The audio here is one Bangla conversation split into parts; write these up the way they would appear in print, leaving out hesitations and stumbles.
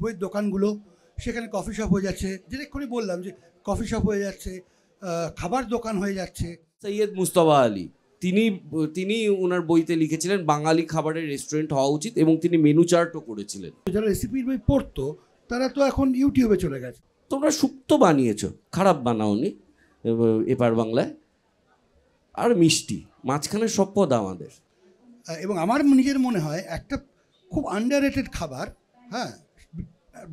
বইয়ের দোকানগুলো, সেখানে কফি শপ হয়ে যাচ্ছে, যেটা এক্ষুনি বললাম যে কফি শপ হয়ে যাচ্ছে, খাবার দোকান হয়ে যাচ্ছে। সৈয়দ মুস্তফা আলী তিনি তিনি ওনার বইতে লিখেছিলেন বাঙালি খাবারের রেস্টুরেন্ট হওয়া উচিত, এবং তিনি মেনু চার্টও করেছিলেন। যারা রেসিপির বই পড়তো তারা তো এখন ইউটিউবে চলে গেছে। তোমরা সুপ্ত বানিয়েছো, খারাপ বানাওনি এপার বাংলায়। আর মিষ্টি মাঝখানে সব পদ আমাদের। এবং আমার নিজের মনে হয় একটা খুব আন্ডাররেটেড খাবার, হ্যাঁ,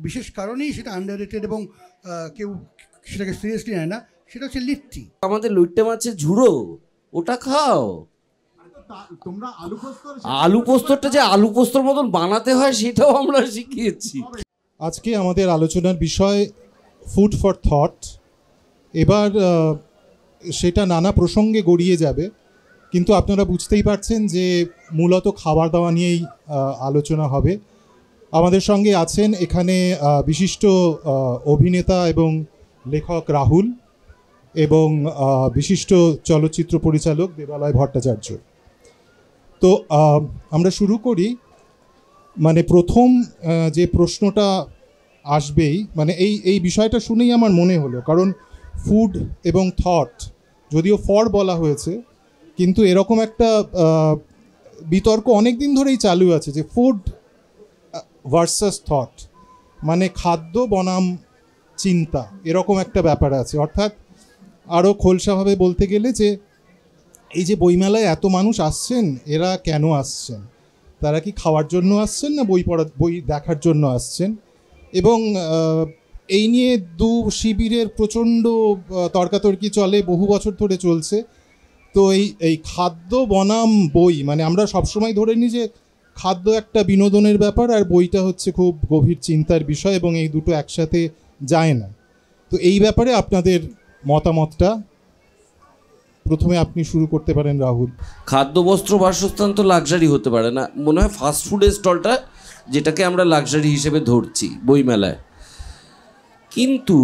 বিশেষ কারণেই সেটা আন্ডাররেটেড এবং কেউ সেটাকে সিরিয়াসলি নেয় না, সেটা হচ্ছে লিট্টি। আমাদের লইট্টে মাছের ঝুড়ো, ওটা খাও। তোমরা আলু পোস্তটা যে আলু পোস্তর মতন বানাতে হয় সেটাও আমরা শিখিয়েছি। আজকে আমাদের আলোচনার বিষয় ফুড ফর থট। এবার সেটা নানা প্রসঙ্গে গড়িয়ে যাবে, কিন্তু আপনারা বুঝতেই পারছেন যে মূলত খাবার দাওয়া নিয়েই আলোচনা হবে। আমাদের সঙ্গে আছেন এখানে বিশিষ্ট অভিনেতা এবং লেখক রাহুল, এবং বিশিষ্ট চলচ্চিত্র পরিচালক দেবালয় ভট্টাচার্য। তো আমরা শুরু করি। মানে প্রথম যে প্রশ্নটা আসবেই, মানে এই বিষয়টা শুনেই আমার মনে হলো, কারণ ফুড এবং থট, যদিও ফর বলা হয়েছে, কিন্তু এরকম একটা বিতর্ক অনেক দিন ধরেই চালু আছে যে ফুড ভার্সাস থট, মানে খাদ্য বনাম চিন্তা, এরকম একটা ব্যাপার আছে। অর্থাৎ আরও খোলসাভাবে বলতে গেলে যে এই যে বইমেলায় এত মানুষ আসছেন, এরা কেন আসছেন? তারা কি খাওয়ার জন্য আসছেন না বই দেখার জন্য আসছেন? এবং এই নিয়ে দু শিবিরের প্রচণ্ড তর্কাতর্কি চলে, বহু বছর ধরে চলছে। তো এই খাদ্য বনাম বই, মানে আমরা সবসময় ধরে নিই যে খাদ্য একটা বিনোদনের ব্যাপার আর বইটা হচ্ছে খুব গভীর চিন্তার বিষয়, এবং এই দুটো একসাথে যায় না। তো এই ব্যাপারে আপনাদের মতামতটা, প্রথমে আপনি শুরু করতে পারেন রাহুল। খাদ্য বস্ত্র বাসস্থান তো লাক্সারি হতে পারে না, মনে হয় ফাস্টফুডের স্টলটা যেটাকে আমরা লাক্সারি হিসেবে ধরছি বইমেলায়। কিন্তু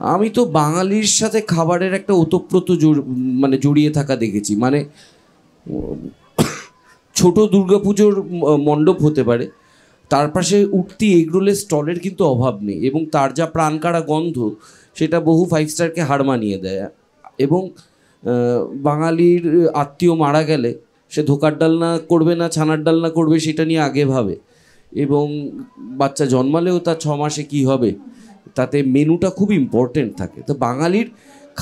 আমি তো বাঙালির সাথে খাবারের একটা ওতপ্রোত মানে জড়িয়ে থাকা দেখেছি। মানে ছোট দুর্গাপুজোর মণ্ডপ হতে পারে, তার পাশে উঠতি এগরোলের স্টলের কিন্তু অভাব নেই, এবং তার যা প্রাণকাড়া গন্ধ সেটা বহু 5 স্টারকে হার মানিয়ে দেয়। এবং বাঙালির আত্মীয় মারা গেলে সে ধোকার ডালনা করবে না ছানার ডালনা করবে সেটা নিয়ে আগে ভাবে, এবং বাচ্চা জন্মালেও তার 6 মাসে কী হবে তাতে মেনুটা খুব ইম্পর্টেন্ট থাকে। তো বাঙালির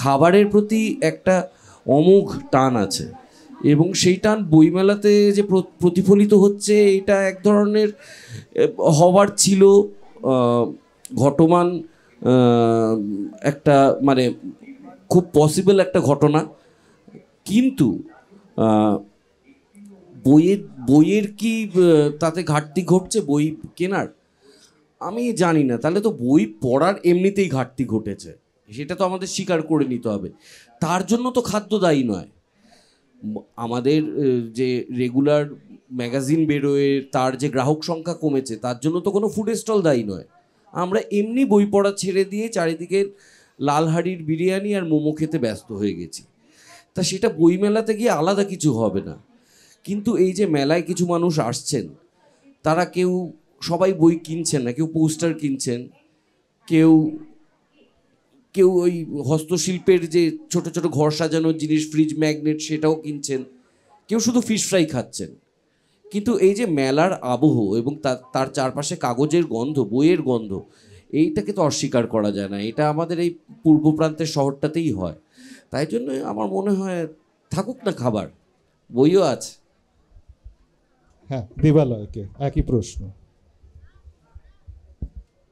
খাবারের প্রতি একটা অমোঘ টান আছে, এবং সেই টান বইমেলাতে যে প্রতিফলিত হচ্ছে, এটা এক ধরনের হবার ছিল, ঘটমান একটা, মানে খুব পসিবল একটা ঘটনা। কিন্তু বইয়ের কি তাতে ঘাটতি ঘটছে বই কেনার? আমি জানি না। তাহলে তো বই পড়ার এমনিতেই ঘাটতি ঘটেছে, সেটা তো আমাদের স্বীকার করে নিতে হবে। তার জন্য তো খাদ্য দায়ী নয়। আমাদের যে রেগুলার ম্যাগাজিন বেরোয়, তার যে গ্রাহক সংখ্যা কমেছে, তার জন্য তো কোনো ফুড স্টল দায়ী নয়। আমরা এমনি বই পড়া ছেড়ে দিয়ে চারিদিকে লালহাড়ির বিরিয়ানি আর মোমো খেতে ব্যস্ত হয়ে গেছি। তা সেটা বইমেলাতে গিয়ে আলাদা কিছু হবে না। কিন্তু এই যে মেলায় কিছু মানুষ আসছেন, তারা সবাই বই কিনছেন না, কেউ পোস্টার কিনছেন, কেউ ওই হস্তশিল্পের যে ছোট ছোট ঘর সাজানোর জিনিস, ফ্রিজ ম্যাগনেট, সেটাও কিনছেন, কেউ শুধু ফিশ ফ্রাই খাচ্ছেন। কিন্তু এই যে মেলার আবহ এবং তার চারপাশে কাগজের গন্ধ, বইয়ের গন্ধ, এইটাকে তো অস্বীকার করা যায় না। এটা আমাদের এই পূর্ব প্রান্তের শহরটাতেই হয়। তাই জন্য আমার মনে হয় থাকুক না খাবার, বইও আছে। হ্যাঁ, দেবালয়কে একই প্রশ্ন।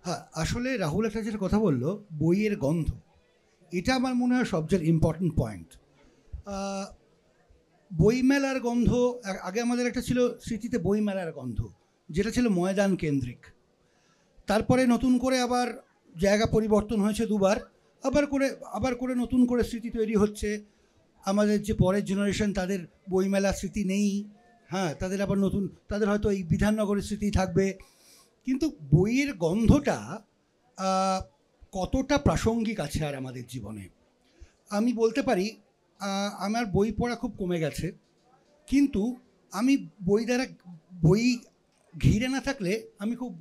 হ্যাঁ, আসলে রাহুল একটা যেটা কথা বললো, বইয়ের গন্ধ, এটা আমার মনে হয় সবচেয়ে ইম্পর্টেন্ট পয়েন্ট। বইমেলার গন্ধ, আগে আমাদের একটা ছিল স্মৃতিতে বইমেলার গন্ধ, যেটা ছিল ময়দান কেন্দ্রিক। তারপরে নতুন করে আবার জায়গা পরিবর্তন হয়েছে দুবার, আবার করে নতুন করে স্মৃতি তৈরি হচ্ছে। আমাদের যে পরের জেনারেশন, তাদের বইমেলা স্মৃতি নেই, হ্যাঁ, তাদের আবার নতুন, তাদের হয়তো এই বিধাননগরের স্মৃতি থাকবে। কিন্তু বইয়ের গন্ধটা কতটা প্রাসঙ্গিক আছে আর আমাদের জীবনে, আমি বলতে পারি আমার বই পড়া খুব কমে গেছে, কিন্তু আমি বই ঘিরে না থাকলে আমি খুব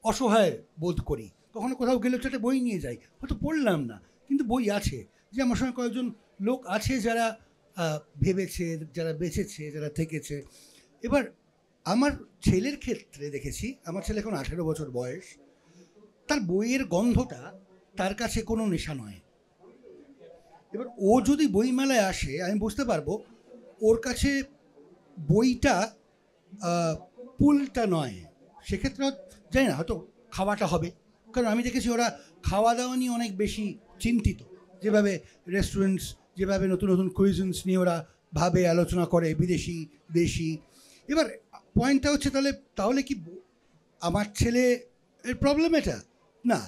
অসহায় বোধ করি। কখনো কোথাও গেলে একটা বই নিয়ে যাই, হয়তো পড়লাম না, কিন্তু বই আছে। যে আমার সঙ্গে কয়েকজন লোক আছে যারা ভেবেছে, যারা বেঁচেছে, যারা থেকেছে। এবার আমার ছেলের ক্ষেত্রে দেখেছি, আমার ছেলে এখন 18 বছর বয়স, তার বইয়ের গন্ধটা তার কাছে কোনো নেশা নয়। এবার ও যদি বইমেলায় আসে, আমি বুঝতে পারবো ওর কাছে বইটা পুলটা নয়। সেক্ষেত্রে জানি না, হয়তো খাওয়াটা হবে, কারণ আমি দেখেছি ওরা খাওয়া দাওয়া নিয়ে অনেক বেশি চিন্তিত। যেভাবে রেস্টুরেন্টস, যেভাবে নতুন নতুন কুইজিনস নিয়ে ওরা ভাবে, আলোচনা করে, বিদেশি, দেশি। এবার পয়েন্টটা হচ্ছে, তাহলে কি আমার ছেলে এর প্রবলেম এটা? না,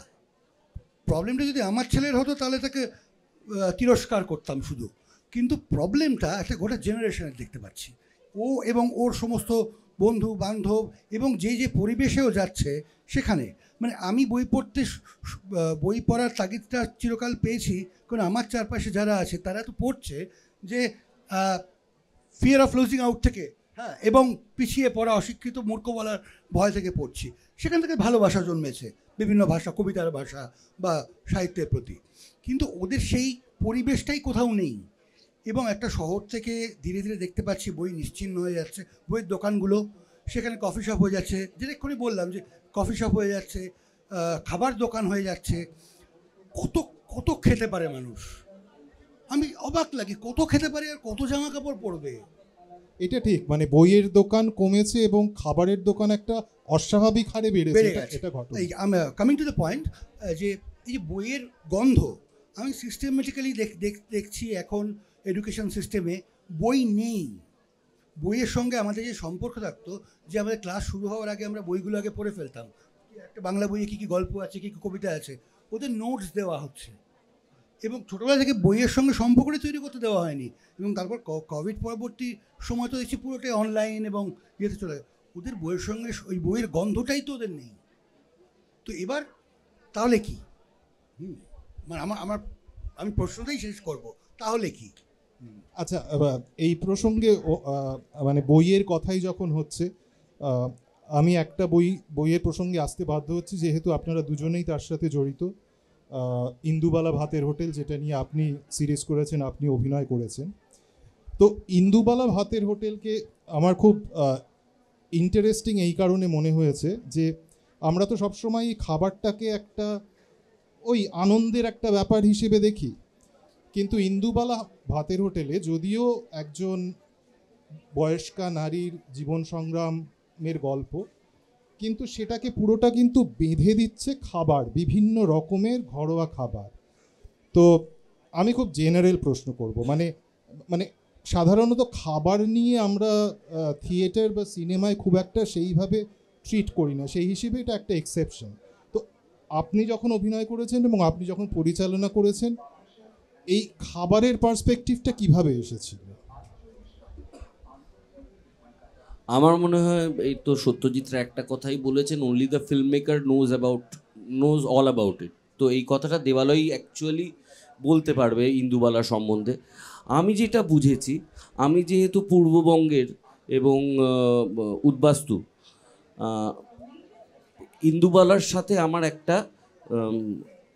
প্রবলেমটা যদি আমার ছেলের হতো তাহলে তাকে তিরস্কার করতাম শুধু। কিন্তু প্রবলেমটা একটা গোটা জেনারেশনের দেখতে পাচ্ছি। ও এবং ওর সমস্ত বন্ধু বান্ধব এবং যে যে পরিবেশেও যাচ্ছে সেখানে, মানে আমি বই পড়ার তাগিদটা চিরকাল পেয়েছি, কারণ আমার চারপাশে যারা আছে তারা তো পড়ছে যে ফিয়ার অফ লুজিং আউট থেকে, হ্যাঁ, এবং পিছিয়ে পড়া, অশিক্ষিত, মূর্খ বলার ভয় থেকে পড়ছি। সেখান থেকে ভালোবাসা জন্মেছে, বিভিন্ন ভাষা, কবিতার ভাষা বা সাহিত্যের প্রতি। কিন্তু ওদের সেই পরিবেশটাই কোথাও নেই। এবং একটা শহর থেকে ধীরে ধীরে দেখতে পাচ্ছি বই নিশ্চিহ্ন হয়ে যাচ্ছে। বইয়ের দোকানগুলো, সেখানে কফি শপ হয়ে যাচ্ছে, যেটা এক্ষুনি বললাম যে কফি শপ হয়ে যাচ্ছে, খাবার দোকান হয়ে যাচ্ছে। কত কত খেতে পারে মানুষ? আমি অবাক লাগি, কত খেতে পারে আর কত জামা কাপড় পরবে। এটা ঠিক, মানে বইয়ের দোকান কমেছে এবং খাবারের দোকান একটা অস্বাভাবিক হারে বেড়ে গেছে। এটা ঘটনা। এই কামিং টু দ্য পয়েন্ট, যে এই যে বইয়ের গন্ধ, আমি সিস্টেমেটিক্যালি দেখছি এখন এডুকেশন সিস্টেমে বই নেই। বইয়ের সঙ্গে আমাদের যে সম্পর্ক থাকতো, যে আমাদের ক্লাস শুরু হওয়ার আগে আমরা বইগুলো আগে পড়ে ফেলতাম, একটা বাংলা বইয়ে কী কী গল্প আছে, কী কী কবিতা আছে, ওদের নোটস দেওয়া হচ্ছে। এবং ছোটোবেলা থেকে বইয়ের সঙ্গে সম্পর্কটা তৈরি করতে দেওয়া হয়নি। এবং তারপর কোভিড পরবর্তী সময় তো দেখছি পুরোটাই অনলাইন এবং ইয়েতে চলে। ওদের বইয়ের সঙ্গে ওই বইয়ের গন্ধটাই তো ওদের নেই। তো এবার তাহলে কি? মানে আমি প্রশ্নটাই শেষ করব, তাহলে কি? আচ্ছা, এই প্রসঙ্গে মানে বইয়ের কথাই যখন হচ্ছে, আমি একটা বইয়ের প্রসঙ্গে আসতে বাধ্য হচ্ছি, যেহেতু আপনারা দুজনেই তার সাথে জড়িত। ইন্দুবালা ভাতের হোটেল, যেটা নিয়ে আপনি সিরিজ করেছেন, আপনি অভিনয় করেছেন। তো ইন্দুবালা ভাতের হোটেলকে আমার খুব ইন্টারেস্টিং এই কারণে মনে হয়েছে যে আমরা তো সবসময় খাবারটাকে একটা ওই আনন্দের একটা ব্যাপার হিসেবে দেখি, কিন্তু ইন্দুবালা ভাতের হোটেলে যদিও একজন বয়স্কা নারীর জীবন সংগ্রামের গল্প, কিন্তু সেটাকে পুরোটা কিন্তু বেঁধে দিচ্ছে খাবার, বিভিন্ন রকমের ঘরোয়া খাবার। তো আমি খুব জেনারেল প্রশ্ন করব, মানে সাধারণত খাবার নিয়ে আমরা থিয়েটার বা সিনেমায় খুব একটা সেইভাবে ট্রিট করি না, সেই হিসেবে এটা একটা এক্সেপশন। তো আপনি যখন অভিনয় করেছেন এবং আপনি যখন পরিচালনা করেছেন, এই খাবারের পার্সপেক্টিভটা কিভাবে এসেছিল? আমার মনে হয় এই তো সত্যজিৎরা একটা কথাই বলেছেন, only the film maker knows all about it. তো এই কথাটা দেবালয় অ্যাকচুয়ালি বলতে পারবে ইন্দুবালা সম্বন্ধে। আমি যেটা বুঝেছি, আমি যেহেতু পূর্ববঙ্গের এবং উদ্বাস্তু, ইন্দুবালার সাথে আমার একটা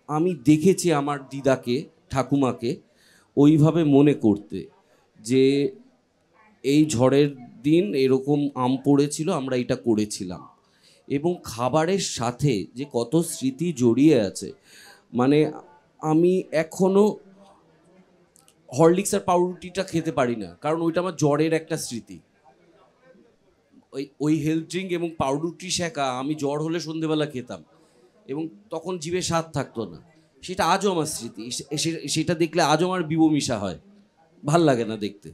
আমি দেখেছি আমার দিদাকে, ঠাকুমাকে ওইভাবে মনে করতে, যে এই ঝড়ের দিন এরকম আম পড়েছিল, আমরা এটা করেছিলাম। এবং খাবারের সাথে যে কত স্মৃতি জড়িয়ে আছে, মানে আমি এখনও হরলিক্স আর পাউরুটিটা খেতে পারি না, কারণ ওইটা আমার জ্বরের একটা স্মৃতি। ওই হেলথ ড্রিঙ্ক এবং পাউরুটি শেখা আমি জ্বর হলে সন্ধেবেলা খেতাম, এবং তখন জিভে স্বাদ থাকতো না। সেটা আজও আমার স্মৃতি, সেটা দেখলে আজও আমার বিবমিশা হয়, ভাল লাগে না দেখতে।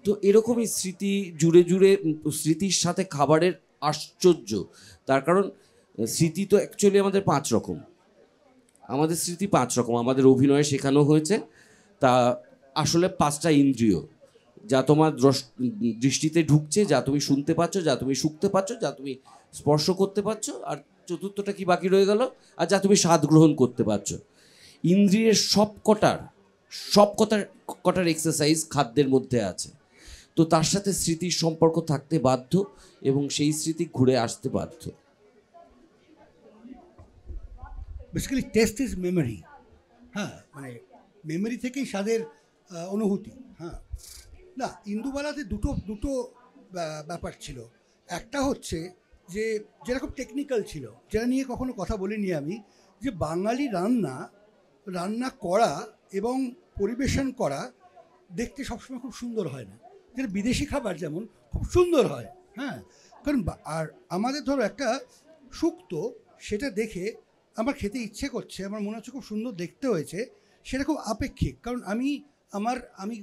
তো এরকমই স্মৃতি জুড়ে জুড়ে, স্মৃতির সাথে খাবারের আশ্চর্য। তার কারণ স্মৃতি তো অ্যাকচুয়ালি আমাদের 5 রকম, আমাদের স্মৃতি 5 রকম আমাদের অভিনয়ে শেখানো হয়েছে। তা আসলে 5টা ইন্দ্রিয়, যা তোমার দৃষ্টিতে ঢুকছে, যা তুমি শুনতে পাচ্ছ, যা তুমি শুঁকতে পাচ্ছ, যা তুমি স্পর্শ করতে পারছো, আর চতুর্থটা কি বাকি রয়ে গেল, আর যা তুমি স্বাদ গ্রহণ করতে পারছো। ইন্দ্রিয়ের সব কটার এক্সারসাইজ খাদ্যের মধ্যে আছে। তো তার সাথে স্মৃতির সম্পর্ক থাকতে বাধ্য এবং সেই স্মৃতি ঘুরে আসতে বাধ্য। Basically test is memory. হ্যাঁ, মানে মেমোরি থেকেই স্বাদের অনুভূতি। হ্যাঁ, না, ইন্দুবালাতে দুটো দুটো ব্যাপার ছিল। একটা হচ্ছে যে যেটা খুব টেকনিক্যাল ছিল, যেটা নিয়ে কখনো কথা বলিনি আমি, যে বাঙালি রান্না করা এবং পরিবেশন করা দেখতে সবসময় খুব সুন্দর হয় না, যেটা বিদেশি খাবার যেমন খুব সুন্দর হয়। হ্যাঁ, কারণ আর আমাদের ধরো একটা শুক্তো, সেটা দেখে আমার খেতে ইচ্ছে করছে, আমার মনে হচ্ছে খুব সুন্দর দেখতে হয়েছে, সেটা খুব আপেক্ষিক। কারণ আমি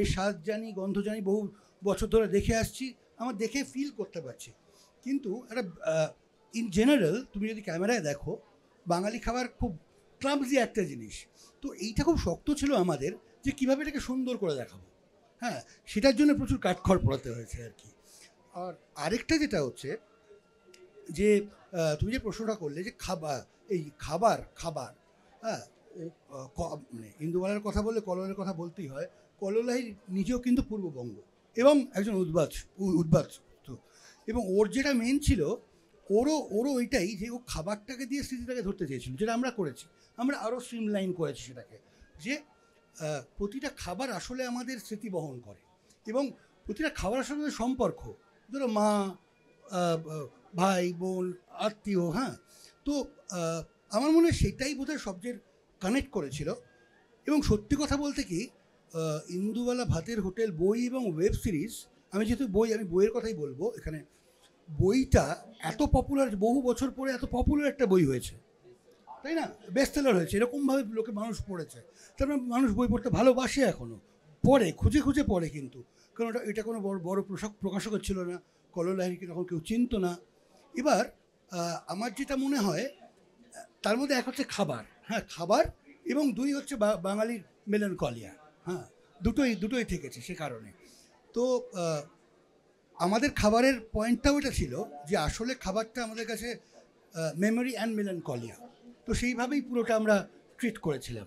এর স্বাদ জানি, গন্ধ জানি, বহু বছর ধরে দেখে আসছি, আমার দেখে ফিল করতে পারছি। কিন্তু একটা ইন জেনারেল তুমি যদি ক্যামেরায় দেখো, বাঙালি খাবার খুব ক্লামজি একটা জিনিস। তো এইটা খুব শক্ত ছিল আমাদের, যে কীভাবে এটাকে সুন্দর করে দেখাবো। হ্যাঁ, সেটার জন্য প্রচুর কাঠখড় পোড়াতে হয়েছে আর কি। আর আরেকটা যেটা হচ্ছে যে তুমি যে প্রশ্নটা করলে যে খাবার, হ্যাঁ, মানে ইন্দুবালার কথা বললে কলোলার কথা বলতেই হয়। কলোলাই নিজেও কিন্তু পূর্ববঙ্গ এবং একজন উদ্বাস্তু, এবং ওর যেটা মেন ছিল, ওরও ওইটাই যে ও খাবারটাকে দিয়ে স্মৃতিটাকে ধরতে চেয়েছিল, যেটা আমরা করেছি। আমরা আরও স্ট্রিমলাইন করেছি সেটাকে, যে প্রতিটা খাবার আসলে আমাদের স্মৃতি বহন করে, এবং প্রতিটা খাবারের সঙ্গে সম্পর্ক, ধরো মা, ভাই, বোন, আত্মীয়। হ্যাঁ, তো আমার মনে হয় সেটাই বোধহয় সবচেয়ে কানেক্ট করেছিল। এবং সত্যি কথা বলতে কি, ইন্দুবালা ভাতের হোটেল বই এবং ওয়েব সিরিজ, আমি বইয়ের কথাই বলবো এখানে। বইটা এত পপুলার, বহু বছর পরে এত পপুলার একটা বই হয়েছে, তাই না? বেস্ট সেলার হয়েছে, এরকমভাবে মানুষ পড়েছে। তারপরে মানুষ বই পড়তে ভালোবাসে, এখনও পড়ে, খুঁজে খুঁজে পড়ে। কিন্তু কারণ এটা কোনো বড় প্রকাশকের ছিল না, কললাহিকে তখন কেউ চিনত না। এবার আমার যেটা মনে হয়, তার মধ্যে এক হচ্ছে খাবার, হ্যাঁ, খাবার, এবং দুই হচ্ছে বাঙালির মেলানকলিয়া। হ্যাঁ, দুটোই থেকেছে সে কারণে। তো আমাদের খাবারের পয়েন্টটাও এটা ছিল যে আসলে খাবারটা আমাদের কাছে মেমোরি অ্যান্ড মেলানকলিয়া। তো সেইভাবেই পুরোটা আমরা ট্রিট করেছিলাম।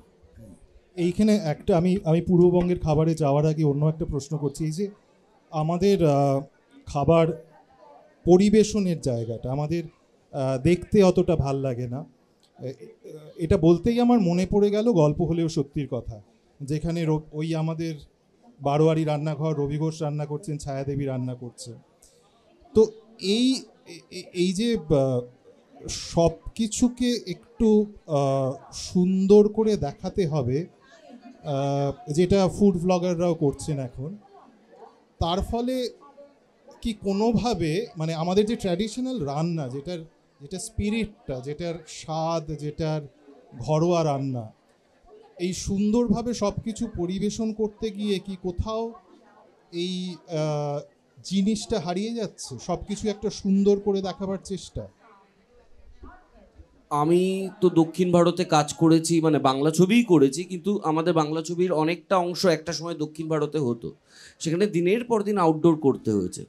এইখানে একটা আমি পূর্ববঙ্গের খাবারে যাওয়ার আগে অন্য একটা প্রশ্ন করছি। এই যে আমাদের খাবার পরিবেশনের জায়গাটা আমাদের দেখতে অতটা ভাল লাগে না, এটা বলতেই আমার মনে পড়ে গেল গল্প হলেও সত্যির কথা, যেখানে ওই আমাদের বারোয়ারি রান্নাঘর, রবি ঘোষ রান্না করছেন, ছায়াদেবী রান্না করছে। তো এই যে সব কিছুকে একটু সুন্দর করে দেখাতে হবে, যেটা ফুড ব্লগাররাও করছেন এখন, তার ফলে কি কোনোভাবে মানে আমাদের যে ট্র্যাডিশনাল রান্না, যেটা স্পিরিটটা, যেটার স্বাদ, যেটার ঘরোয়া রান্না, এই সুন্দরভাবে সব কিছু পরিবেশন করতে গিয়ে কি কোথাও এই জিনিসটা হারিয়ে যাচ্ছে, সব কিছু একটা সুন্দর করে দেখাবার চেষ্টা? আমি তো দক্ষিণ ভারতে কাজ করেছি, মানে বাংলা ছবিই করেছি, কিন্তু আমাদের বাংলা ছবির অনেকটা অংশ একটা সময় দক্ষিণ ভারতে হতো, সেখানে দিনের পর দিন আউটডোর করতে হয়েছে।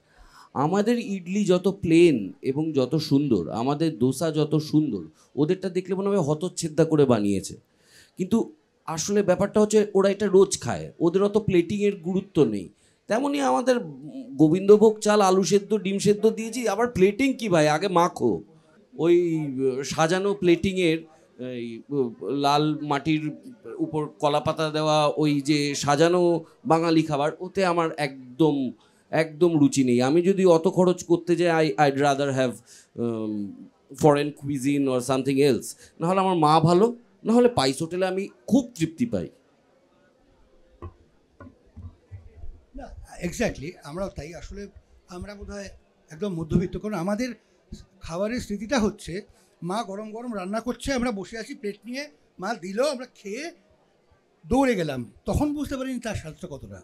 আমাদের ইডলি যত প্লেন এবং যত সুন্দর, আমাদের দোসা যত সুন্দর, ওদেরটা দেখলে মনে হয় হতচ্ছেদ্যা করে বানিয়েছে। কিন্তু আসলে ব্যাপারটা হচ্ছে ওরা এটা রোজ খায়, ওদের অত প্লেটিংয়ের গুরুত্ব নেই। তেমনই আমাদের গোবিন্দভোগ চাল, আলু সেদ্ধ, ডিম সেদ্ধ দিয়েছি, আবার প্লেটিং কি ভাই, আগে মাখো। ওই সাজানো প্লেটিংয়ের লাল মাটির উপর কলা পাতা দেওয়া ওই যে সাজানো বাঙালি খাবার, ওতে আমার একদম রুচি নেই। আমি যদি অত খরচ করতে যাই, I'd rather have foreign cuisine or something else. নাহলে আমার মা ভালো, নাহলে পাইস হোটেলে আমি খুব তৃপ্তি পাই। না, এক্স্যাক্টলি, আমরাও তাই। আসলে আমরা বোধহয় একদম মধ্যবিত্ত, কারণ আমাদের খাবারের স্মৃতিটা হচ্ছে মা গরম গরম রান্না করছে, আমরা বসে আছি প্লেট নিয়ে, মা দিল, আমরা খেয়ে দৌড়ে গেলাম। তখন বুঝতে পারিনি তার স্বাদটা কতটা।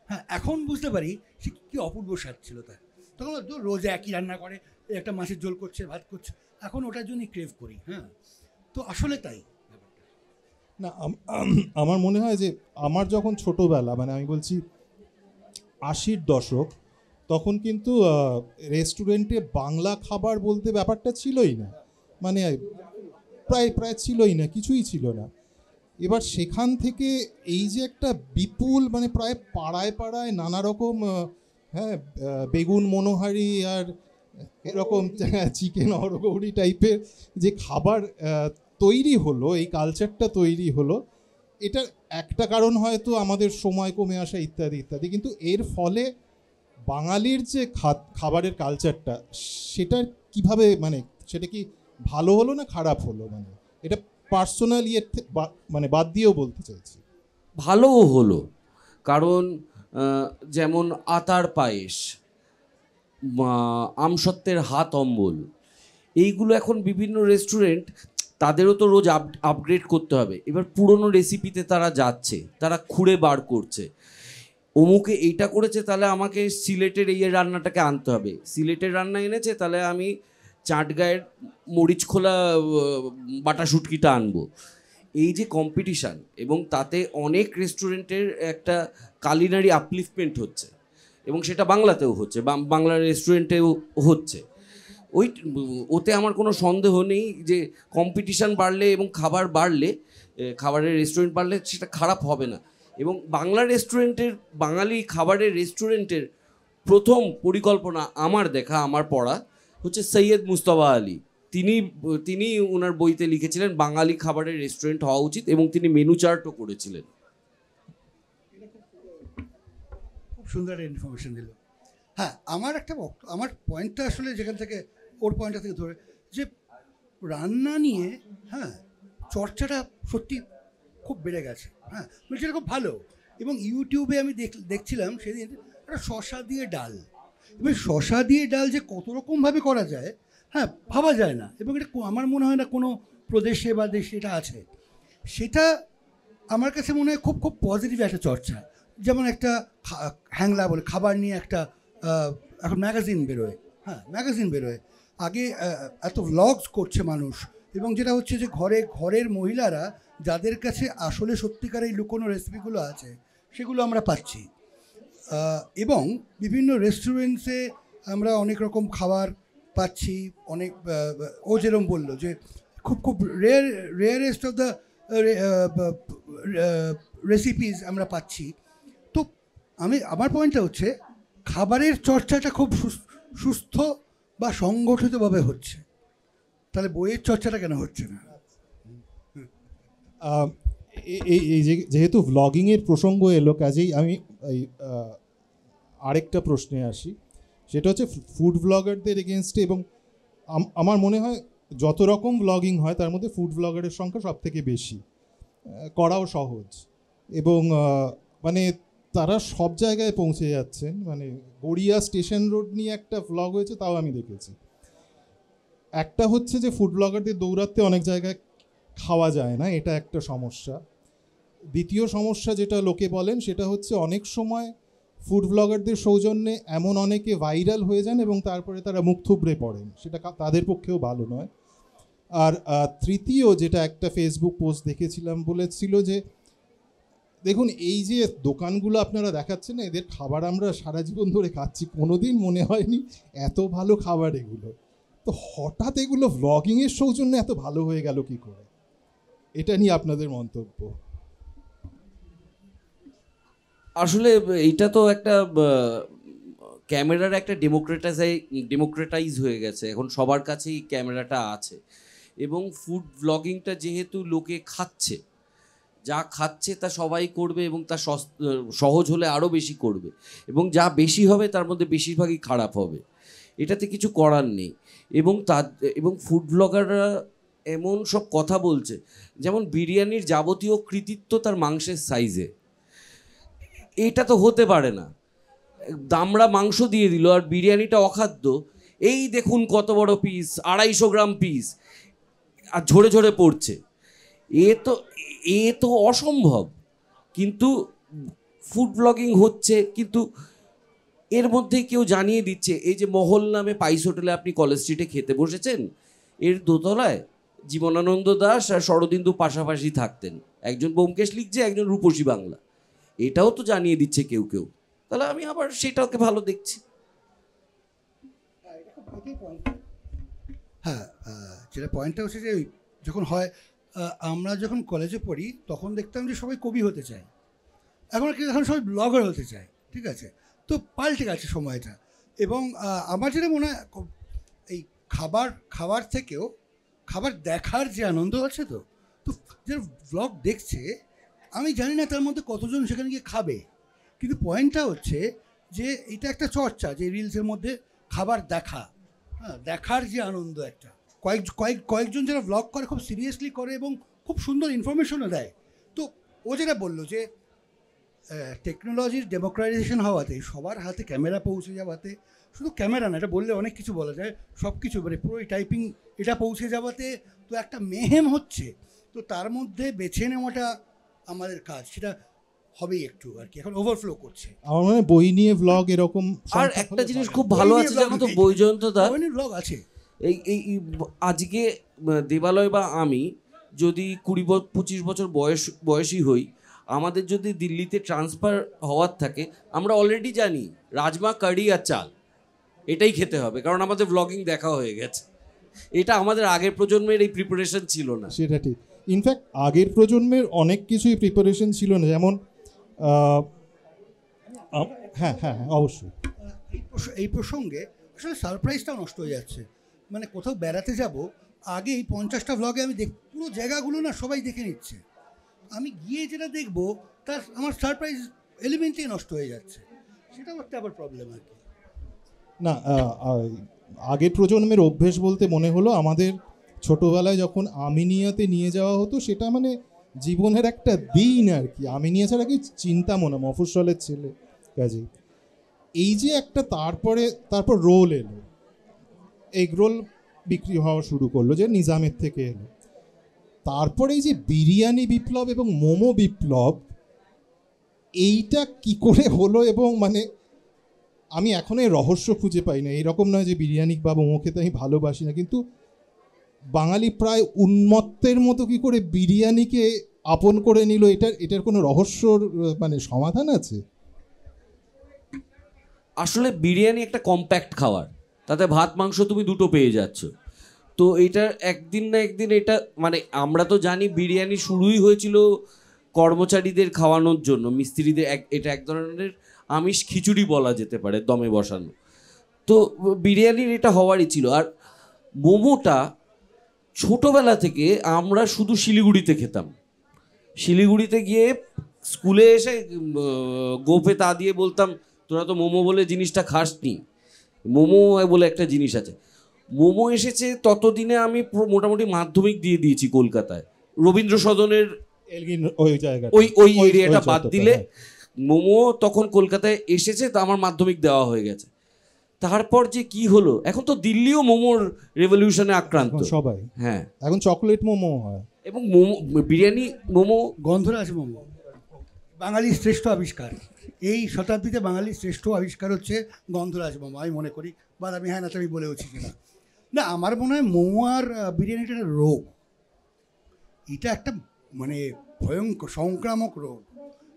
হ্যাঁ, এখন বুঝতে পারি সে কী অপূর্ব স্বাদ ছিল তার। তখন রোজ একই রান্না করে, একটা মাছের ঝোল করছে, ভাত করছে, এখন ওটার জন্যই ক্রেভ করি। হ্যাঁ, তো আসলে তাই। না, আমার মনে হয় যে আমার যখন ছোটোবেলা, মানে আমি বলছি 80-র দশক, তখন কিন্তু রেস্টুরেন্টে বাংলা খাবার বলতে ব্যাপারটা ছিলই না, মানে প্রায় ছিলই না, কিছুই ছিল না। এবার সেখান থেকে এই যে একটা বিপুল, মানে প্রায় পাড়ায় পাড়ায় নানা রকম, হ্যাঁ, বেগুন মনোহারি আর এরকম চিকেন অরগৌরি টাইপের যে খাবার তৈরি হলো, এই কালচারটা তৈরি হলো, এটার একটা কারণ হয়তো আমাদের সময় কমে আসা ইত্যাদি ইত্যাদি, কিন্তু এর ফলে বাঙালির যে খাবারের কালচারটা, সেটার কিভাবে মানে সেটা কি ভালো হলো না খারাপ হলো, মানে এটা পার্সোনাল মানে বাদ দিয়েও বলতে চাইছি। ভালোও হলো, কারণ যেমন আতার পায়েস, আমসত্ত্বের হাত অম্বল, এইগুলো এখন বিভিন্ন রেস্টুরেন্ট, তাদেরও তো রোজ আপগ্রেড করতে হবে। এবার পুরনো রেসিপিতে তারা যাচ্ছে, তারা খুঁড়ে বার করছে, অমুকে এইটা করেছে তাহলে আমাকে সিলেটের এই রান্নাটাকে আনতে হবে, সিলেটের রান্না এনেছে তাহলে আমি চাটগাঁয়ের মরিচ খোলা বাটা শুটকিটা আনবো। এই যে কম্পিটিশান, এবং তাতে অনেক রেস্টুরেন্টের একটা কালিনারি আপলিফমেন্ট হচ্ছে, এবং সেটা বাংলাতেও হচ্ছে, বাংলা রেস্টুরেন্টেও হচ্ছে। ওতে আমার কোনো সন্দেহ নেই যে কম্পিটিশান বাড়লে এবং খাবার বাড়লে, খাবারের রেস্টুরেন্ট বাড়লে সেটা খারাপ হবে না। এবং বাংলা রেস্টুরেন্টের, বাঙালি খাবারের রেস্টুরেন্টের প্রথম পরিকল্পনা আমার দেখা, আমার পড়া হচ্ছে সৈয়দ মুস্তফা আলী। তিনি ওনার বইতে লিখেছিলেন বাঙালি খাবারের রেস্টুরেন্ট হওয়া উচিত, এবং তিনি মেনু চার্টও করেছিলেন। খুব সুন্দর ইনফরমেশন দিল। হ্যাঁ, আমার পয়েন্টটা আসলে যেখান থেকে, ওর পয়েন্টটা থেকে ধরে, যে রান্না নিয়ে হ্যাঁ চর্চাটা সত্যি খুব বেড়ে গেছে। হ্যাঁ, মানে সেটা খুব ভালো। এবং ইউটিউবে আমি দেখছিলাম সেদিন একটা শশা দিয়ে ডাল, এবার শশা দিয়ে ডাল যে কত রকমভাবে করা যায়, হ্যাঁ, ভাবা যায় না। এবং এটা আমার মনে হয় না কোনো প্রদেশে বা দেশে এটা আছে। সেটা আমার কাছে মনে হয় খুব খুব পজিটিভ একটা চর্চা। যেমন একটা হ্যাংলা বলে খাবার নিয়ে একটা এখন ম্যাগাজিন বেরোয়, হ্যাঁ ম্যাগাজিন বেরোয়। আগে এত ভ্লগস করছে মানুষ, এবং যেটা হচ্ছে যে ঘরের মহিলারা যাদের কাছে আসলে সত্যিকার এই লুকোনো রেসিপিগুলো আছে সেগুলো আমরা পাচ্ছি। এবং বিভিন্ন রেস্টুরেন্টসে আমরা অনেক রকম খাবার পাচ্ছি। অনেক ও যেরকম বললো যে খুব খুব রেয়ারেস্ট অফ দ্য রেসিপিস আমরা পাচ্ছি। তো আমার পয়েন্টটা হচ্ছে খাবারের চর্চাটা খুব সুস্থ বা সংগঠিতভাবে হচ্ছে, তাহলে বইয়ের চর্চাটা কেন হচ্ছে না? এই যেহেতু ভ্লগিংয়ের প্রসঙ্গ এলো, কাজেই আমি আরেকটা প্রশ্নে আসি। সেটা হচ্ছে ফুড ব্লগারদের এগেনস্টে, এবং আমার মনে হয় যত রকম ভ্লগিং হয় তার মধ্যে ফুড ব্লগারের সংখ্যা সব থেকে বেশি, করাও সহজ, এবং মানে তারা সব জায়গায় পৌঁছে যাচ্ছেন। মানে গড়িয়া স্টেশন রোড নিয়ে একটা ভ্লগ হয়েছে, তাও আমি দেখেছি। একটা হচ্ছে যে ফুড ব্লগারদের দৌড়াতে অনেক জায়গায় খাওয়া যায় না, এটা একটা সমস্যা। দ্বিতীয় সমস্যা যেটা লোকে বলেন সেটা হচ্ছে অনেক সময় ফুড ব্লগারদের সৌজন্যে এমন অনেকে ভাইরাল হয়ে যান এবং তারপরে তারা মুখ থুবড়ে পড়েন, সেটা তাদের পক্ষেও ভালো নয়। আর তৃতীয় যেটা একটা ফেসবুক পোস্ট দেখেছিলাম, বলেছিল যে দেখুন এই যে দোকানগুলো আপনারা দেখাচ্ছেন না, এদের খাবার আমরা সারা জীবন ধরে খাচ্ছি, কোনোদিন মনে হয়নি এত ভালো খাবার এগুলো, তো হঠাৎ এগুলো ভ্লগিংয়ের সৌজন্যে এত ভালো হয়ে গেল কি করে? এটা নিয়ে আপনাদের মন্তব্য। আসলে এইটা তো একটা ক্যামেরার একটা ডেমোক্রেটাইজ হয়ে গেছে, এখন সবার কাছেই ক্যামেরাটা আছে। এবং ফুড ব্লগিংটা যেহেতু লোকে খাচ্ছে, যা খাচ্ছে তা সবাই করবে, এবং তা সহজ হলে আরও বেশি করবে, এবং যা বেশি হবে তার মধ্যে বেশিরভাগই খারাপ হবে, এটাতে কিছু করার নেই। এবং ফুড ব্লগাররা এমন সব কথা বলছে, যেমন বিরিয়ানির যাবতীয় কৃতিত্ব তার মাংসের সাইজে। এটা তো হতে পারে না, দামড়া মাংস দিয়ে দিল আর বিরিয়ানিটা অখাদ্য, এই দেখুন কত বড় পিস, 250 গ্রাম পিস, আর ঝরে ঝরে পড়ছে। এ তো অসম্ভব। কিন্তু ফুড ব্লগিং হচ্ছে, কিন্তু এর মধ্যে কেউ জানিয়ে দিচ্ছে, এই যে মহল নামে পাইস হোটেলে আপনি কলেজ স্ট্রিটে খেতে বসেছেন, এর দোতলায় জীবনানন্দ দাস আর শরদিন্দু পাশাপাশি থাকতেন, একজন ব্যোমকেশ লিখছে, একজন রূপসী বাংলা, এটাও তো জানিয়ে দিচ্ছে কেউ কেউ। তাহলে আমি আবার সেটাকে ভালো দেখছি। হ্যাঁ, যেটা পয়েন্টটা হচ্ছে যে যখন হয়, আমরা যখন কলেজে পড়ি তখন দেখতাম যে সবাই কবি হতে চায়, এখন সবাই ব্লগার হতে চায়। ঠিক আছে, তো পাল্টে গেছে সময়টা। এবং আমার যেটা মনে হয় এই খাবার থেকেও খাবার দেখার যে আনন্দ আছে, তো তো যারা ব্লগ দেখছে আমি জানি না তার মধ্যে কতজন সেখানে গিয়ে খাবে, কিন্তু পয়েন্টটা হচ্ছে যে এটা একটা চর্চা, যে রিলসের মধ্যে খাবার দেখা, হ্যাঁ, দেখার যে আনন্দ একটা, কয়েকজন যারা ব্লগ করে খুব সিরিয়াসলি করে এবং খুব সুন্দর ইনফরমেশনও দেয়। তো ও যেটা বললো যে টেকনোলজির ডেমোক্রাটাইজেশন হওয়াতে, সবার হাতে ক্যামেরা পৌঁছে যাওয়াতে, শুধু ক্যামেরা না, এটা বললে অনেক কিছু বলা যায়, সব কিছু মানে পুরো টাইপিং এটা পৌঁছে যাওয়াতে তো একটা মেহেম হচ্ছে। তো তার মধ্যে বেছে নেওয়াটা আমাদের কাজ, সেটা হবেই একটু আর কি, এখন ওভারফ্লো করছে। আমার মনে হয় বই নিয়ে ভ্লগ এরকম আর একটা জিনিস খুব ভালো আছে জানো তো বৈজয়ন্তদা, ব্লগ আছে। এই আজকে দেবালয় বা আমি যদি 20-25 বছর বয়সী হই, আমাদের যদি দিল্লিতে ট্রান্সফার হওয়ার থাকে, আমরা অলরেডি জানি রাজমা কারি আর চাল এটাই খেতে হবে, কারণ আমাদের ব্লগিং দেখা হয়ে গেছে। এটা আমাদের আগের প্রজন্মের এই প্রিপারেশন ছিল না। সেটা ঠিক। ইনফ্যাক্ট আগের প্রজন্মের অনেক কিছুই প্রিপারেশন ছিল না, যেমন হ্যাঁ হ্যাঁ অবশ্যই এই প্রসঙ্গে আসলে সারপ্রাইজটাও নষ্ট হয়ে যাচ্ছে। মানে কোথাও বেড়াতে যাব, আগে এই 50টা ভ্লগে আমি পুরো জায়গাগুলো না সবাই দেখে নিচ্ছে, আমি গিয়ে যেটা দেখবো তার আমার সারপ্রাইজ এলিমেন্টই নষ্ট হয়ে যাচ্ছে, সেটাও একটা আবার প্রবলেম আর কি। না, আগের প্রজন্মের অভ্যেস বলতে মনে হলো আমাদের ছোটবেলায় যখন আমিনিয়াতে নিয়ে যাওয়া হতো, সেটা মানে জীবনের একটা দিন আর কি। আমিনিয়া ছাড়া কি চিন্তা মনে, মফস্বলের ছেলে কাজেই। এই যে একটা তারপর রোল এলো, এগ রোল বিক্রি হওয়া শুরু করলো, যে নিজামের থেকে এলো। তারপরে এই যে বিরিয়ানি বিপ্লব এবং মোমো বিপ্লব, এইটা কি করে হলো, এবং মানে আমি এখন এই রহস্য খুঁজে পাই না। এইরকম নয় যে বিরিয়ানি বা মোমো খেতে আমি ভালোবাসি না, কিন্তু বাঙালি প্রায় উন্মত্তের মতো কি করে বিরিয়ানিকে আপন করে নিল, এটার কোনো রহস্যর মানে সমাধান আছে? আসলে বিরিয়ানি একটা কম্প্যাক্ট খাবার, তাতে ভাত মাংস তুমি দুটো পেয়ে যাচ্ছ। তো এটা একদিন না একদিন এটা মানে আমরা তো জানি বিরিয়ানি শুরুই হয়েছিল কর্মচারীদের খাওয়ানোর জন্য, মিস্ত্রিদের। এটা এক ধরনের আমিষ খিচুড়ি বলা যেতে পারে, দমে বসানো। তো বিরিয়ানির এটা হওয়ারই ছিল। আর মোমোটা ছোটোবেলা থেকে আমরা শুধু শিলিগুড়িতে খেতাম। শিলিগুড়িতে গিয়ে স্কুলে এসে গোপে তা দিয়ে বলতাম, তোরা তো মোমো বলে জিনিসটা খাসনি, মোমো বলে একটা জিনিস আছে। মোমো এসেছে ততদিনে আমি মোটামুটি মাধ্যমিক দিয়ে দিয়েছি কলকাতায়, রবীন্দ্র সদনের ওই জায়গাটা, ওই এরিয়াটা বাদ দিলে মোমো তখন কলকাতায় এসেছে, তো আমার মাধ্যমিক দেওয়া হয়ে গেছে। তারপর যে কি হলো, এখন তো দিল্লিও মোমোর রেভলিউশনে আক্রান্ত সবাই। হ্যাঁ, এখন চকলেট মোমো হয় এবং মোমো, বিরিয়ানি, মোমো, গন্ধরাজ মোমো বাঙালির শ্রেষ্ঠ আবিষ্কার। এই শতাব্দীতে বাঙালির শ্রেষ্ঠ আবিষ্কার হচ্ছে গন্ধরাজ মোমো, আমি মনে করি। বা আমি হ্যাঁ না তো আমি বলেওছি কিনা, না আমার মনে হয় মোমো আর বিরিয়ানিটা একটা রোগ। এটা একটা মানে ভয়ঙ্কর সংক্রামক রোগ।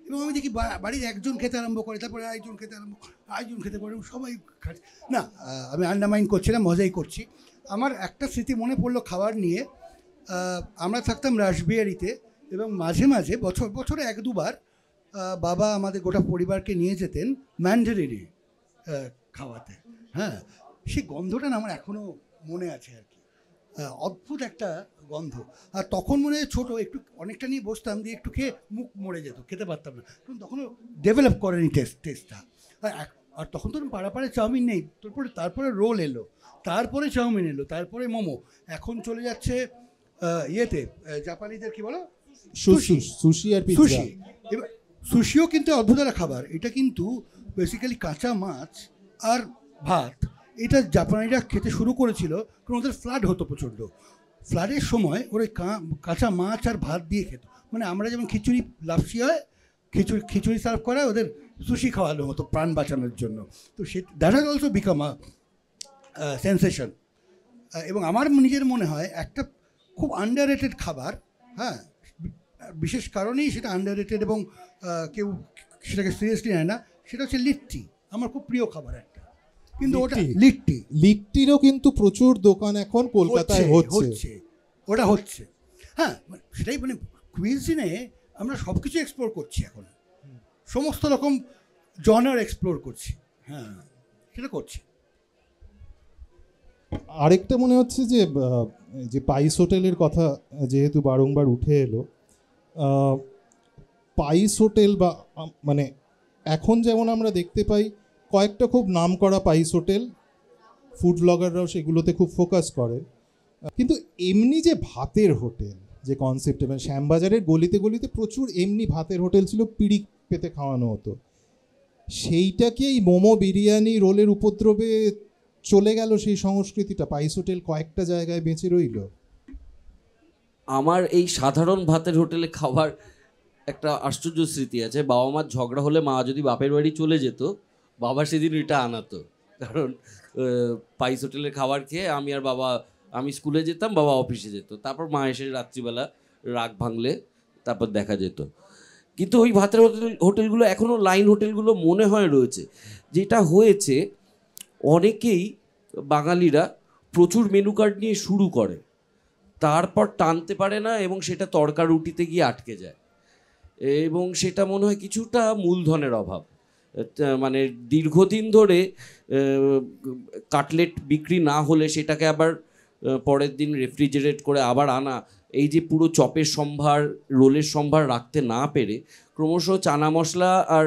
এবং আমি দেখি বাড়ির একজন খেতে আরম্ভ করে, তারপরে আরেকজন খেতে খেতে পারে, সবাই খাচ্ছে না। আমি আন্ডারমাইন করছি না, মজাই করছি। আমার একটা স্মৃতি মনে পড়লো খাবার নিয়ে। আমরা থাকতাম রাসবিহারিতে, এবং মাঝে মাঝে বছরে 1-2 বার বাবা আমাদের গোটা পরিবারকে নিয়ে যেতেন ম্যান্ডারিনি খাওয়াতে। হ্যাঁ, সেই গন্ধটা না আমার এখনও মনে আছে আর কি, অদ্ভুত একটা গন্ধ। আর তখন মনে হয় ছোটো, একটু অনেকটা নিয়ে বসতাম, দিয়ে একটু খেয়ে মুখ মরে যেত, খেতে পারতাম না, কারণ তখনও ডেভেলপ করেনি টেস্টটা। আর তখন তো পাড়াপাড়ে চাউমিন নেই, তারপরে রোল এলো, তারপরে চাউমিন এলো, তারপরে মোমো, এখন চলে যাচ্ছে ইয়েতে জাপানিদের কি বলো, সুশি আর সুশি। এবার সুশিও কিন্তু অদ্ভুত একটা খাবার। এটা কিন্তু বেসিক্যালি কাঁচা মাছ আর ভাত, এটা জাপানিরা খেতে শুরু করেছিল কারণ ওদের ফ্লাড হতো প্রচণ্ড। ফ্লাডের সময় ওরা কাঁচা মাছ আর ভাত দিয়ে খেত। মানে আমরা যেমন খিচুড়ি লাপসি হয়, খিচুড়ি সার্ভ করা, ওদের সুশি খাওয়ানো হতো প্রাণ বাঁচানোর জন্য। তো that has also become a sensation. এবং আমার নিজের মনে হয় একটা খুব আন্ডাররেটেড খাবার, হ্যাঁ, বিশেষ কারণেই সেটা আন্ডাররেটেড এবং কেউ সেটাকে সিরিয়াসলি নেয় না, সেটা হচ্ছে লিট্টি। আমার খুব প্রিয় খাবার একটা, কিন্তু ওটা লিট্টিরও কিন্তু প্রচুর দোকান এখন কলকাতায় হচ্ছে, ওটা হচ্ছে। হ্যাঁ, সেটাই মানে কুইজিনে আমরা সব কিছু এক্সপ্লোর করছি এখন, সমস্ত রকম জনার এক্সপ্লোর করছি। হ্যাঁ, সেটা করছি। আরেকটা মনে হচ্ছে যে যে পাইস হোটেলের কথা যেহেতু বারংবার উঠে এলো, পাইস হোটেল বা মানে এখন যেমন আমরা দেখতে পাই কয়েকটা খুব নামকরা পাইস হোটেল, ফুড ব্লগাররাও সেগুলোতে খুব ফোকাস করে, কিন্তু এমনি যে ভাতের হোটেল যে কনসেপ্টে, মানে শ্যামবাজারের গলিতে গলিতে প্রচুর এমনি ভাতের হোটেল ছিল, পিড়ি পেতে খাওয়ানো হতো, সেইটাকে এই মোমো বিরিয়ানি রোলের উপদ্রবে চলে গেল সেই সংস্কৃতিটা, পাইস হোটেল কয়েকটা জায়গায় বেঁচে রইল। আমার এই সাধারণ ভাতের হোটেলে খাবার একটা আশ্চর্য স্মৃতি আছে। বাবা মার ঝগড়া হলে মা যদি বাপের বাড়ি চলে যেত, বাবা সেদিন এটা আনাতো। কারণ পাইস হোটেলের খাবার খেয়ে আমি আর বাবা, আমি স্কুলে যেতাম, বাবা অফিসে যেত, তারপর মা এসে রাত্রিবেলা রাগ ভাঙলে তারপর দেখা যেত। কিন্তু ওই ভাতের হোটেলগুলো এখনও, লাইন হোটেলগুলো মনে হয় রয়েছে। যেটা হয়েছে, অনেকেই বাঙালিরা প্রচুর মেনু কার্ড নিয়ে শুরু করে, তারপর টানতে পারে না এবং সেটা তড়কা রুটিতে গিয়ে আটকে যায়, এবং সেটা মনে হয় কিছুটা মূলধনের অভাব। মানে দীর্ঘদিন ধরে কাটলেট বিক্রি না হলে সেটাকে আবার পরের দিন রেফ্রিজারেট করে আবার আনা, এই যে পুরো চপের সম্ভার, রোলের সম্ভার রাখতে না পেরে ক্রমশ চানা মশলা আর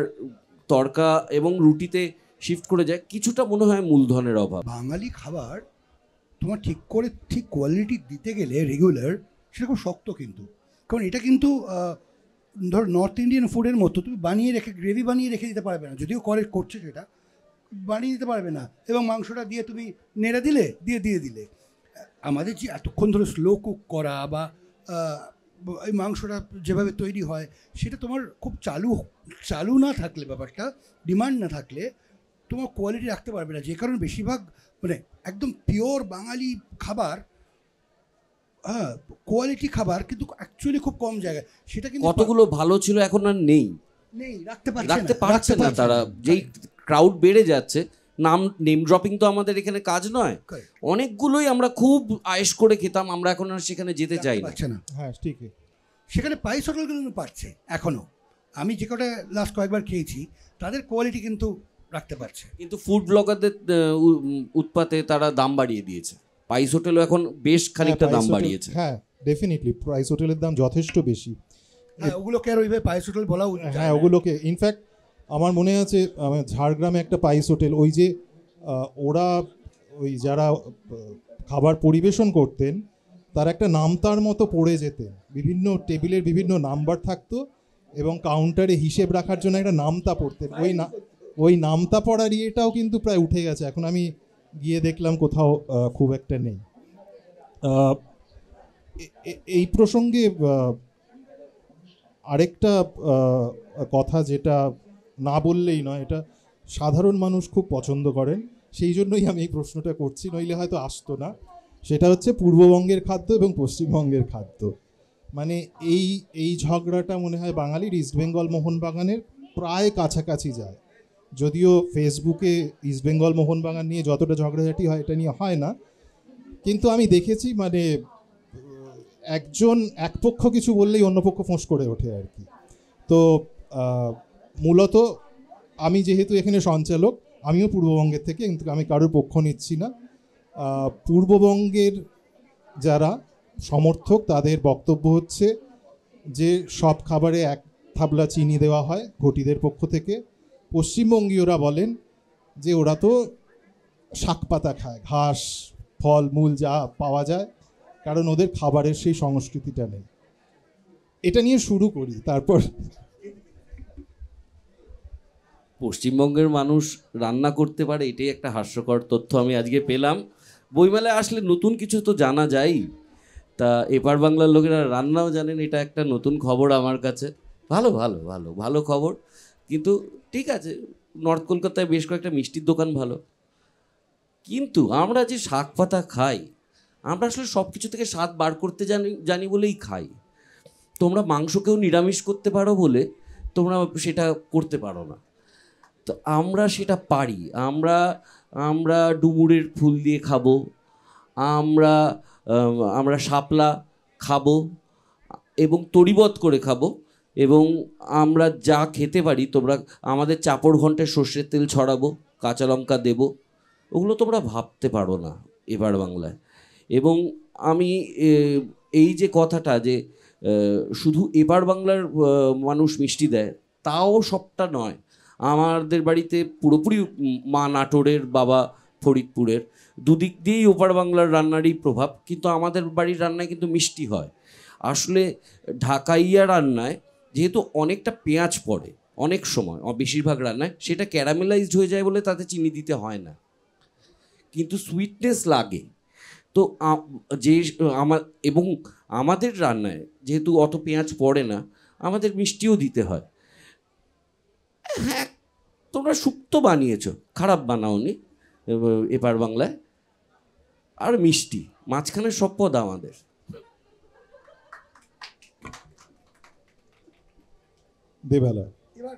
তড়কা এবং রুটিতে শিফট করে যায়, কিছুটা মনে হয় মূলধনের অভাব। বাঙালি খাবার তোমার ঠিক করে ঠিক কোয়ালিটি দিতে গেলে রেগুলার, সেটা খুব শক্ত কিন্তু। কারণ এটা কিন্তু ধর নর্থ ইন্ডিয়ান ফুডের মতো তুমি বানিয়ে রেখে, গ্রেভি বানিয়ে রেখে দিতে পারবে না, যদিও করছে সেটা, বানিয়ে দিতে পারবে না, এবং মাংসটা দিয়ে তুমি নেড়ে দিলে, দিয়ে দিলে। আমাদের যে এতক্ষণ ধরে স্লো কুক করা বা এই মাংসটা যেভাবে তৈরি হয়, সেটা তোমার খুব চালু না থাকলে, ব্যাপারটা ডিমান্ড না থাকলে তোমার কোয়ালিটি রাখতে পারবে না। যে কারণে বেশিরভাগ মানে একদম পিওর বাঙালি খাবার, হ্যাঁ কোয়ালিটি খাবার, কিন্তু অ্যাকচুয়ালি খুব কম জায়গায় সেটা কিন্তু কতগুলো ভালো ছিল এখন আর নেই, রাখতে পারছে না তারা। যেই ক্রাউড বেড়ে যাচ্ছে, নেম ড্রপিং তো আমাদের এখানে কাজ নয়, অনেকগুলোই আমরা খুব আয়েশ করে খেতাম, আমরা এখন আর সেখানে যেতে চাই না। হ্যাঁ ঠিক, সেখানে পাইস হোটেলগুলো পারছে এখনো, আমি যে কটা লাস্ট কয়েকবার খেয়েছি তাদের কোয়ালিটি কিন্তু রাখতে পারছে। কিন্তু ফুড ব্লগারদের উৎপাতে তারা দাম বাড়িয়ে দিয়েছে, পাইস হোটেলও এখন বেশ খানিকটা দাম বাড়িয়েছে। হ্যাঁ ডেফিনেটলি প্রাইস হোটেলের দাম যথেষ্ট বেশি। হ্যাঁ ওগুলোকে আর ওইভাবে পাইস হোটেল বলা উচিত। হ্যাঁ ওগুলোকে ইনফ্যাক্ট আমার মনে আছে ঝাড়গ্রামে একটা পাইস হোটেল, ওই যে ওরা ওই যারা খাবার পরিবেশন করতেন তার একটা নামতার মতো পড়ে যেতেন, বিভিন্ন টেবিলের বিভিন্ন নাম্বার থাকতো এবং কাউন্টারে হিসেব রাখার জন্য একটা নামতা পড়তেন, ওই নামতা পড়ার ইয়েটাও কিন্তু প্রায় উঠে গেছে, এখন আমি গিয়ে দেখলাম কোথাও খুব একটা নেই। এই প্রসঙ্গে আরেকটা কথা যেটা না বললেই নয়, এটা সাধারণ মানুষ খুব পছন্দ করেন, সেই জন্যই আমি এই প্রশ্নটা করছি, নইলে হয়তো আসতো না। সেটা হচ্ছে পূর্ববঙ্গের খাদ্য এবং পশ্চিমবঙ্গের খাদ্য। মানে এই ঝগড়াটা মনে হয় বাঙালির ইস্টবেঙ্গল মোহনবাগানের প্রায় কাছাকাছি যায়, যদিও ফেসবুকে ইস্টবেঙ্গল মোহনবাগান নিয়ে যতটা ঝগড়াঝাটি হয় এটা নিয়ে হয় না, কিন্তু আমি দেখেছি মানে এক পক্ষ কিছু বললেই অন্য পক্ষ ফোঁস করে ওঠে আর কি। তো মূলত আমি যেহেতু এখানে সঞ্চালক, আমিও পূর্ববঙ্গের থেকে, কিন্তু আমি কারোর পক্ষ নিচ্ছি না। পূর্ববঙ্গের যারা সমর্থক তাদের বক্তব্য হচ্ছে যে সব খাবারে এক থাবলা চিনি দেওয়া হয় ঘটিদের পক্ষ থেকে। পশ্চিমবঙ্গীয়রা বলেন যে ওরা তো শাক পাতা খায়, ঘাস ফল মূল যা পাওয়া যায়, কারণ ওদের খাবারের সেই সংস্কৃতিটা নেই। এটা নিয়ে শুরু করি, তারপর পশ্চিমবঙ্গের মানুষ রান্না করতে পারে, এটাই একটা হাস্যকর তথ্য আমি আজকে পেলাম। বইমেলায় আসলে নতুন কিছু তো জানা যায়, তা এপার বাংলার লোকেরা রান্নাও জানেন, এটা একটা নতুন খবর আমার কাছে। ভালো ভালো ভালো ভালো খবর। কিন্তু ঠিক আছে, নর্থ কলকাতায় বেশ কয়েকটা মিষ্টির দোকান ভালো, কিন্তু আমরা যে শাক পাতা খাই, আমরা আসলে সব কিছু থেকে স্বাদ বার করতে জানি বলেই খাই। তোমরা মাংসকেও নিরামিষ করতে পারো বলে তোমরা সেটা করতে পারো না, তো আমরা সেটা পারি। আমরা ডুমুরের ফুল দিয়ে খাবো, আমরা শাপলা খাবো এবং তরিবত করে খাবো, এবং আমরা যা খেতে পারি, তোমরা আমাদের চাপড় ঘন্টায় সর্ষের তেল ছড়াবো, কাঁচা লঙ্কা দেবো, ওগুলো তোমরা ভাবতে পারো না। এপার বাংলায়। এবং আমি এই যে কথাটা যে শুধু এপার বাংলার মানুষ মিষ্টি দেয়, তাও সবটা নয়। আমাদের বাড়িতে পুরোপুরি মা নাটোরের, বাবা ফরিদপুরের, দুদিক দিয়েই ওপার বাংলার রান্নারই প্রভাব, কিন্তু আমাদের বাড়ির রান্নায় কিন্তু মিষ্টি হয়। আসলে ঢাকাইয়া রান্নায় যেহেতু অনেকটা পেঁয়াজ পড়ে অনেক সময়, বেশিরভাগ রান্নায় সেটা ক্যারামেলাইজড হয়ে যায় বলে তাতে চিনি দিতে হয় না, কিন্তু সুইটনেস লাগে। তো যে আমার এবং আমাদের রান্নায় যেহেতু অত পেঁয়াজ পড়ে না, আমাদের মিষ্টিও দিতে হয়। হ্যাঁ, তোমরা শুক্তো বানিয়েছো, খারাপ বানাওনি এপার বাংলায়। আর মিষ্টি মাঝখানে সব পদ আমাদের। দেবেলা, এবার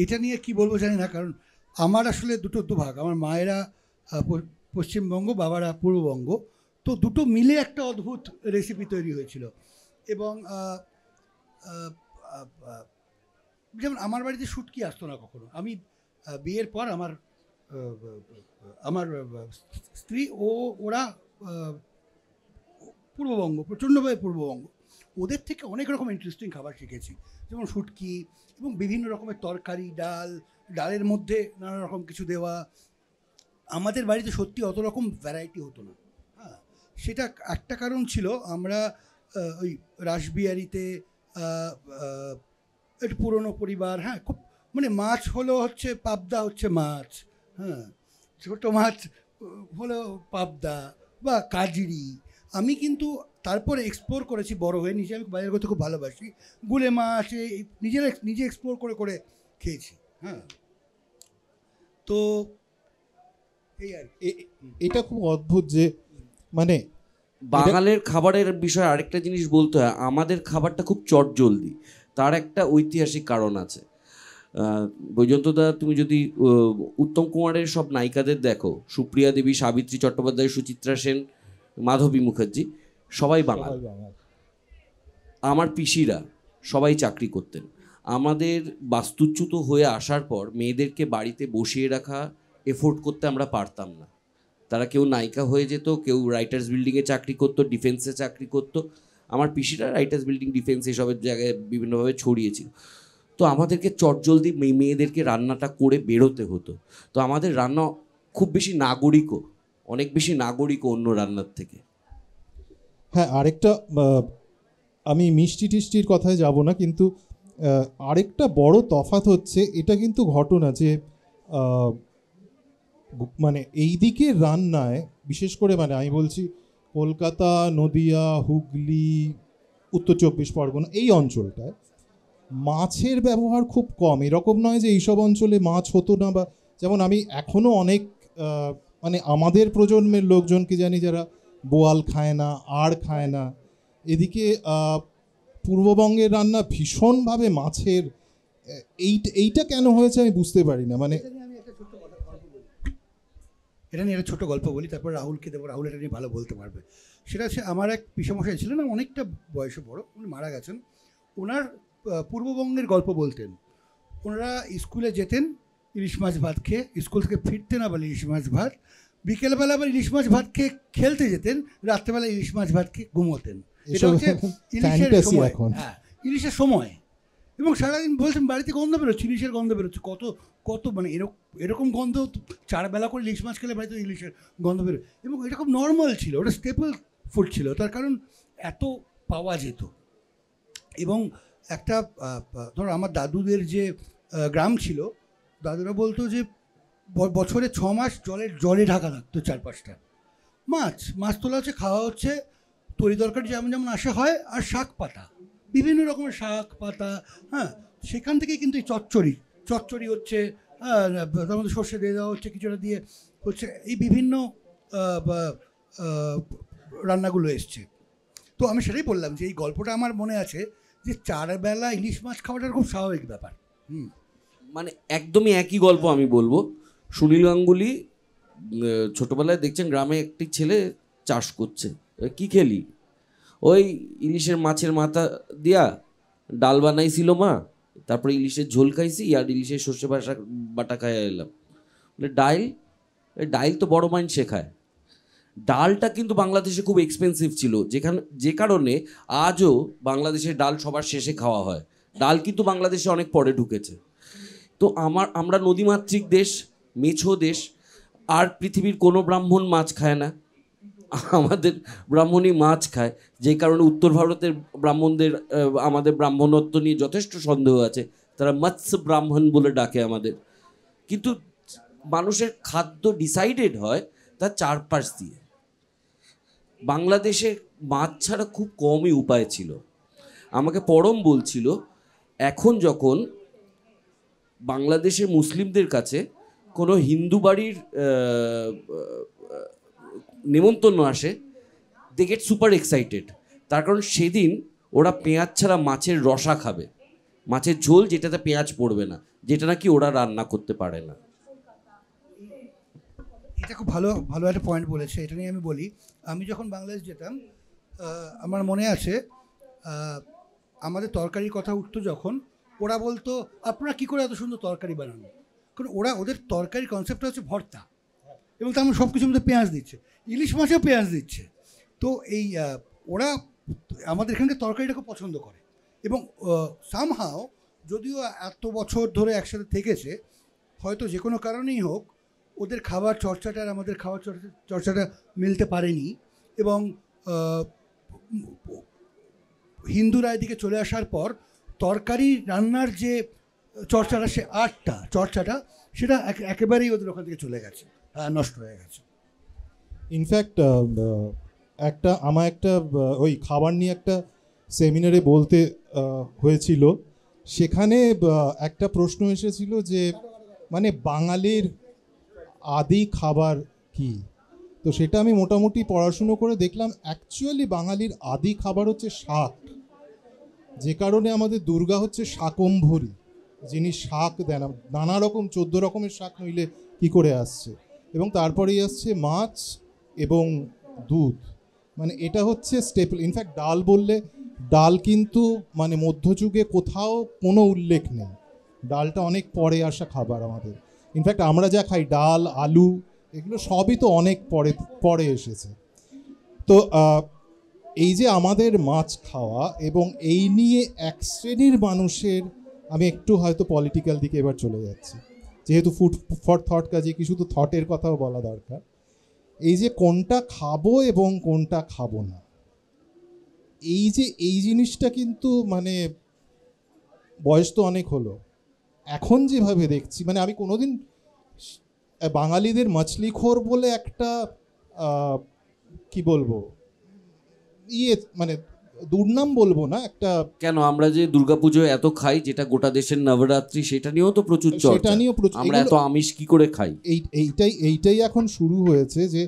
এটা নিয়ে কি বলবো জানি না, কারণ আমার আসলে দুটো ভাগ। আমার মায়েরা পশ্চিমবঙ্গ, বাবারা পূর্ববঙ্গ, তো দুটো মিলে একটা অদ্ভুত রেসিপি তৈরি হয়েছিল। এবং যেমন আমার বাড়িতে শুটকি আসতো না কখনো। আমি বিয়ের পর আমার স্ত্রী ওরা পূর্ববঙ্গ, প্রচণ্ডভাবে পূর্ববঙ্গ, ওদের থেকে অনেক রকম ইন্টারেস্টিং খাবার শিখেছি, যেমন শুটকি এবং বিভিন্ন রকমের তরকারি, ডালের মধ্যে নানা রকম কিছু দেওয়া। আমাদের বাড়িতে সত্যি অত রকম ভ্যারাইটি হতো না। হ্যাঁ, সেটা একটা কারণ ছিল, আমরা ওই রাসবিহারীতে একটু পুরনো পরিবার। হ্যাঁ, খুব মানে মাছ হলো হচ্ছে পাবদা, হচ্ছে মাছ। হ্যাঁ, ছোটো মাছ হলো পাবদা বা কাজরি। আমি কিন্তু তারপরে এক্সপ্লোর করেছি বড় হয়ে, নিজে আমি বাইরের করতে খুব ভালোবাসি, গুলে মাছ নিজে এক্সপ্লোর করে করে খেয়েছি। হ্যাঁ, তো এই আর এটা খুব অদ্ভুত যে মানে বাঙালির খাবারের বিষয়ে আরেকটা জিনিস বলতে হয়, আমাদের খাবারটা খুব চটজলদি। তার একটা ঐতিহাসিক কারণ আছে। বৈজয়ন্তদা, তুমি যদি উত্তম কুমারের সব নায়িকাদের দেখো, সুপ্রিয়া দেবী, সাবিত্রী চট্টোপাধ্যায়, সুচিত্রা সেন, মাধবী মুখার্জি, সবাই বাঙাল। আমার পিসিরা সবাই চাকরি করতেন। আমাদের বাস্তুচ্যুত হয়ে আসার পর মেয়েদেরকে বাড়িতে বসিয়ে রাখা এফোর্ড করতে আমরা পারতাম না। তারা কেউ নায়িকা হয়ে যেত, কেউ রাইটার্স বিল্ডিংয়ে চাকরি করতো, ডিফেন্সে চাকরি করতো। আমার পিসিরা রাইটার্স বিল্ডিং, ডিফেন্স এসবের জায়গায় বিভিন্নভাবে ছড়িয়েছিল। তো আমাদেরকে চটজলদি মেয়েদেরকে রান্নাটা করে বেরোতে হতো। তো আমাদের রান্না খুব বেশি নাগরিকও, অনেক বেশি নাগরিকও অন্য রান্নার থেকে। হ্যাঁ, আরেকটা আমি মিষ্টি টিষ্টির কথায় যাব না, কিন্তু আরেকটা বড় তফাৎ হচ্ছে, এটা কিন্তু ঘটনা যে মানে এই দিকের রান্নায় বিশেষ করে, মানে আমি বলছি কলকাতা, নদিয়া, হুগলি, উত্তর চব্বিশ পরগনা, এই অঞ্চলটায় মাছের ব্যবহার খুব কম। এরকম নয় যে এইসব অঞ্চলে মাছ হতো না, বা যেমন আমি এখনও অনেক মানে আমাদের প্রজন্মের লোকজনকে জানি যারা বোয়াল খায় না, আর খায় না। এদিকে পূর্ববঙ্গের রান্না ভীষণভাবে মাছের, এইটা কেন হয়েছে আমি বুঝতে পারি না। মানে এটা নিয়ে একটা ছোটো গল্প বলি, তারপর রাহুলকে দেবো, রাহুল এটা নিয়ে ভালো বলতে পারবে। সেটা হচ্ছে, আমার এক পিসমশাই ছিলেন, অনেকটা বয়সে বড়, উনি মারা গেছেন। ওনার পূর্ববঙ্গের গল্প বলতেন। ওনারা স্কুলে যেতেন ইলিশ মাছ ভাত খেয়ে, স্কুল থেকে ফিরতেন আবার ইলিশ মাছ ভাত, বিকেলবেলা আবার ইলিশ মাছ ভাত খেয়ে খেলতে যেতেন, রাত্রেবেলা ইলিশ মাছ ভাত খেয়ে ঘুমোতেন। এটা হচ্ছে ইলিশের সময়। হ্যাঁ, ইলিশের সময়। এবং সারাদিন বলছেন বাড়িতে গন্ধ বেরোচ্ছে, ইলিশের গন্ধ বেরোচ্ছে, কত মানে এরকম গন্ধ, চারবেলা করে ইলিশ মাছ খেলে বাড়িতে ইলিশের গন্ধ বেরোয়। এবং এটা খুব নর্মাল ছিল, ওটা স্টেপল ফুড ছিল, তার কারণ এত পাওয়া যেত। এবং একটা ধরো আমার দাদুদের যে গ্রাম ছিল, দাদুরা বলতো যে বছরে 6 মাস জলে ঢাকা থাকতো, 4-5টা মাছ তোলা হচ্ছে, খাওয়া হচ্ছে, তরি তরকারি যেমন যেমন আসা হয়, আর শাক পাতা, বিভিন্ন রকমের শাক পাতা। হ্যাঁ, সেখান থেকে কিন্তু এই চচ্চড়ি হচ্ছে, তার মধ্যে সর্ষে দিয়ে দেওয়া হচ্ছে, কিছুটা দিয়ে হচ্ছে, এই বিভিন্ন রান্নাগুলো এসছে। তো আমি সেটাই বললাম যে এই গল্পটা আমার মনে আছে, যে 4 বেলা ইলিশ মাছ খাওয়াটা খুব স্বাভাবিক ব্যাপার। মানে একদমই একই গল্প আমি বলবো। সুনীল গাঙ্গুলি ছোটবেলায় দেখছেন গ্রামে একটি ছেলে চাষ করছে, কি খেলি, ওই ইলিশের মাছের মাথা দিয়া ডাল বানাইছিল মা, তারপরে ইলিশের ঝোল খাইছি আর ইলিশের সর্ষে বাটা খাইয়া এলাম। বলে ডাইল তো বড় মাইন শেখায়। ডালটা কিন্তু বাংলাদেশে খুব এক্সপেন্সিভ ছিল, যে কারণে আজও বাংলাদেশের ডাল সবার শেষে খাওয়া হয়। ডাল কিন্তু বাংলাদেশে অনেক পরে ঢুকেছে। তো আমরা নদীমাতৃক দেশ, মেছো দেশ, আর পৃথিবীর কোনো ব্রাহ্মণ মাছ খায় না, আমাদের ব্রাহ্মণই মাছ খায়। যে কারণে উত্তর ভারতের ব্রাহ্মণদের আমাদের ব্রাহ্মণত্ব নিয়ে যথেষ্ট সন্দেহ আছে, তারা মৎস্য ব্রাহ্মণ বলে ডাকে আমাদের। কিন্তু মানুষের খাদ্য ডিসাইডেড হয় তার চারপাশ দিয়ে। বাংলাদেশে মাছ ছাড়া খুব কমই উপায় ছিল। আমাকে পরম বলছিল, এখন যখন বাংলাদেশের মুসলিমদের কাছে কোনো হিন্দু বাড়ির নেমন্তন্ন আসে, দে গেট সুপার এক্সাইটেড। তার কারণ সেদিন ওরা পেঁয়াজ ছাড়া মাছের রসা খাবে, মাছের ঝোল যেটাতে পেঁয়াজ পড়বে না, যেটা নাকি ওরা রান্না করতে পারে না। এটা খুব ভালো ভালো একটা পয়েন্ট বলেছে, এটা নিয়ে আমি বলি। আমি যখন বাংলাদেশ যেতাম, আমার মনে আছে আমাদের তরকারির কথা উঠতো যখন, ওরা বলতো আপনারা কী করে এত সুন্দর তরকারি বানান, কারণ ওদের তরকারির কনসেপ্টটা হচ্ছে ভর্তা, এবং তার সব কিছুর মধ্যে পেঁয়াজ দিচ্ছে, ইলিশ মাছেও পেঁয়াজ দিচ্ছে। তো এই ওরা আমাদের এখানকার তরকারিটা খুব পছন্দ করে, এবং সামহাও যদিও এত বছর ধরে একসাথে থেকেছে, হয়তো যে কোনো কারণেই হোক ওদের খাবার চর্চাটা আর আমাদের খাবার চর্চাটা মিলতে পারেনি। এবং হিন্দুরা এদিকে চলে আসার পর তরকারি রান্নার যে চর্চাটা, সে আর্টটা চর্চাটা, সেটা একেবারেই ওদের ওখান থেকে চলে গেছে, নষ্ট হয়ে গেছে। ইনফ্যাক্ট আমার একটা ওই খাবার নিয়ে একটা সেমিনারে বলতে হয়েছিল, সেখানে একটা প্রশ্ন এসেছিল যে মানে বাঙালির আদি খাবার কি। তো সেটা আমি মোটামুটি পড়াশুনো করে দেখলাম, অ্যাকচুয়ালি বাঙালির আদি খাবার হচ্ছে শাক। যে কারণে আমাদের দুর্গা হচ্ছে শাকম্ভরী, যিনি শাক দেন, নানা রকম 14 রকমের শাক নইলে কি করে আসছে। এবং তারপরেই আসছে মাছ এবং দুধ, মানে এটা হচ্ছে স্টেপল। ইনফ্যাক্ট ডাল বললে, ডাল কিন্তু মানে মধ্যযুগে কোথাও কোনো উল্লেখ নেই, ডালটা অনেক পরে আসা খাবার আমাদের। ইনফ্যাক্ট আমরা যা খাই ডাল, আলু, এগুলো সবই তো অনেক পরে পরে এসেছে। তো এই যে আমাদের মাছ খাওয়া, এবং এই নিয়ে এক শ্রেণীর মানুষের, আমি একটু হয়তো পলিটিক্যাল দিকে এবার চলে যাচ্ছি, যেহেতু ফুড ফর থট, কাজে কি শুধু থটের কথাও বলা দরকার। এই যে কোনটা খাবো এবং কোনটা খাবো না, এই জিনিসটা কিন্তু মানে বয়স তো অনেক হলো, এখন যেভাবে দেখছি, মানে আমি কোনোদিন বাঙালিদের মাছলিখোর বলে একটা কি বলবো, মানে দুর্নাম বলবো না, একটা কেন, আমরা যে দুর্গাপুজোয় এত খাই, যেটা গোটা দেশের নবরাত্রি, সেটা নিয়েও তো প্রচুর চর্চা। সেটা নিয়েও প্রচুর, আমরা এত আমিষ কি করে খাই, এইটাই এখন শুরু হয়েছে। যে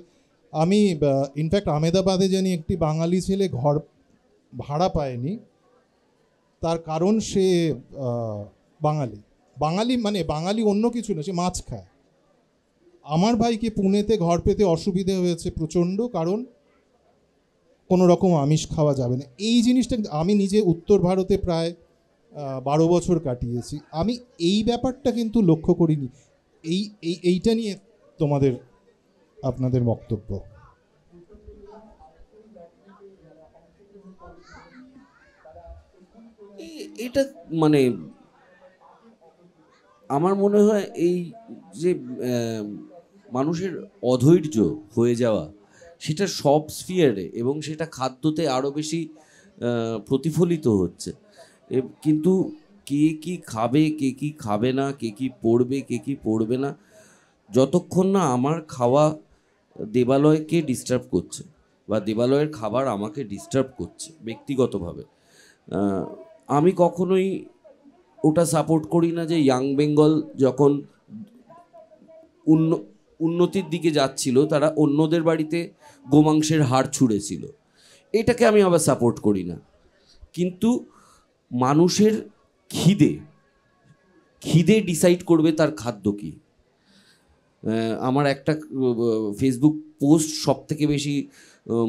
আমি ইনফ্যাক্ট আমেদাবাদে জানি একটি বাঙালি ছেলে ঘর ভাড়া পায়নি, তার কারণ সে বাঙালি মানে বাঙালি অন্য কিছু না, সে মাছ খায়। আমার ভাইকে পুনেতে ঘর পেতে অসুবিধে হয়েছে প্রচণ্ড, কারণ কোনো রকম আমিষ খাওয়া যাবে না। এই জিনিসটা আমি নিজে উত্তর ভারতে প্রায় 12 বছর কাটিয়েছি, আমি এই ব্যাপারটা কিন্তু লক্ষ্য করিনি। এইটা নিয়ে আপনাদের বক্তব্য। এটা মানে আমার মনে হয় এই যে মানুষের অধৈর্য হয়ে যাওয়া, সেটা সব স্ফিয়ারে, এবং সেটা খাদ্যতে আরও বেশি প্রতিফলিত হচ্ছে। কিন্তু কে কি খাবে, কে কি খাবে না, কে কি পড়বে, কে কি পড়বে না, যতক্ষণ না আমার খাওয়া দেবালয়কে ডিস্টার্ব করছে, বা দেবালয়ের খাবার আমাকে ডিস্টার্ব করছে ব্যক্তিগতভাবে, আমি কখনোই ওটা সাপোর্ট করি না। যে ইয়াং বেঙ্গল যখন উন্নতির দিকে যাচ্ছিল, তারা অন্যদের বাড়িতে গোমাংসের হাড় ছুঁড়েছিল, এটাকে আমি আবার সাপোর্ট করি না। কিন্তু মানুষের খিদে ডিসাইড করবে তার খাদ্য কী। আমার একটা ফেসবুক পোস্ট সব থেকে বেশি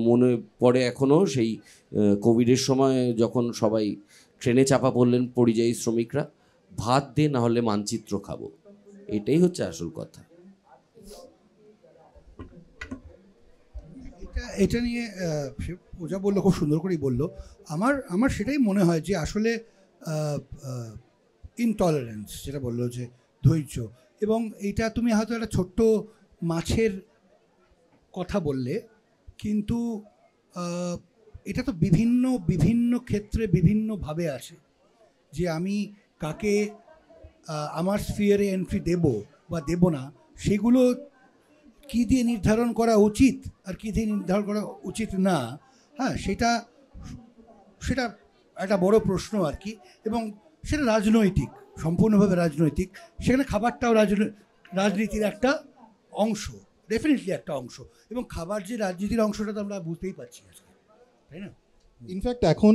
মনে পড়ে এখনও, সেই কোভিডের সময় যখন সবাই ট্রেনে চাপা পড়লেন পরিযায়ী শ্রমিকরা, ভাত দে না হলে মানচিত্র খাবো, এটাই হচ্ছে আসল কথা। এটা নিয়ে সে পূজা বললো, খুব সুন্দর করেই বললো। আমার সেটাই মনে হয় যে আসলে ইনটলারেন্স, যেটা বললো যে ধৈর্য, এবং এইটা তুমি হয়তো একটা ছোট্ট মাছের কথা বললে, কিন্তু এটা তো বিভিন্ন বিভিন্ন ক্ষেত্রে বিভিন্নভাবে আসে, যে আমি কাকে আমার স্ফিয়ারে এন্ট্রি দেব বা দেব না, সেগুলো কী দিয়ে নির্ধারণ করা উচিত আর কী দিয়ে নির্ধারণ করা উচিত না, হ্যাঁ, সেটা একটা বড় প্রশ্ন আর কি। এবং সেটা রাজনৈতিক, সম্পূর্ণভাবে রাজনৈতিক। সেখানে খাবারটাও রাজনীতির একটা অংশ, ডেফিনেটলি একটা অংশ। এবং খাবার যে রাজনীতির অংশটা তো আমরা বুঝতেই পারছি আজকে, তাই না? ইনফ্যাক্ট এখন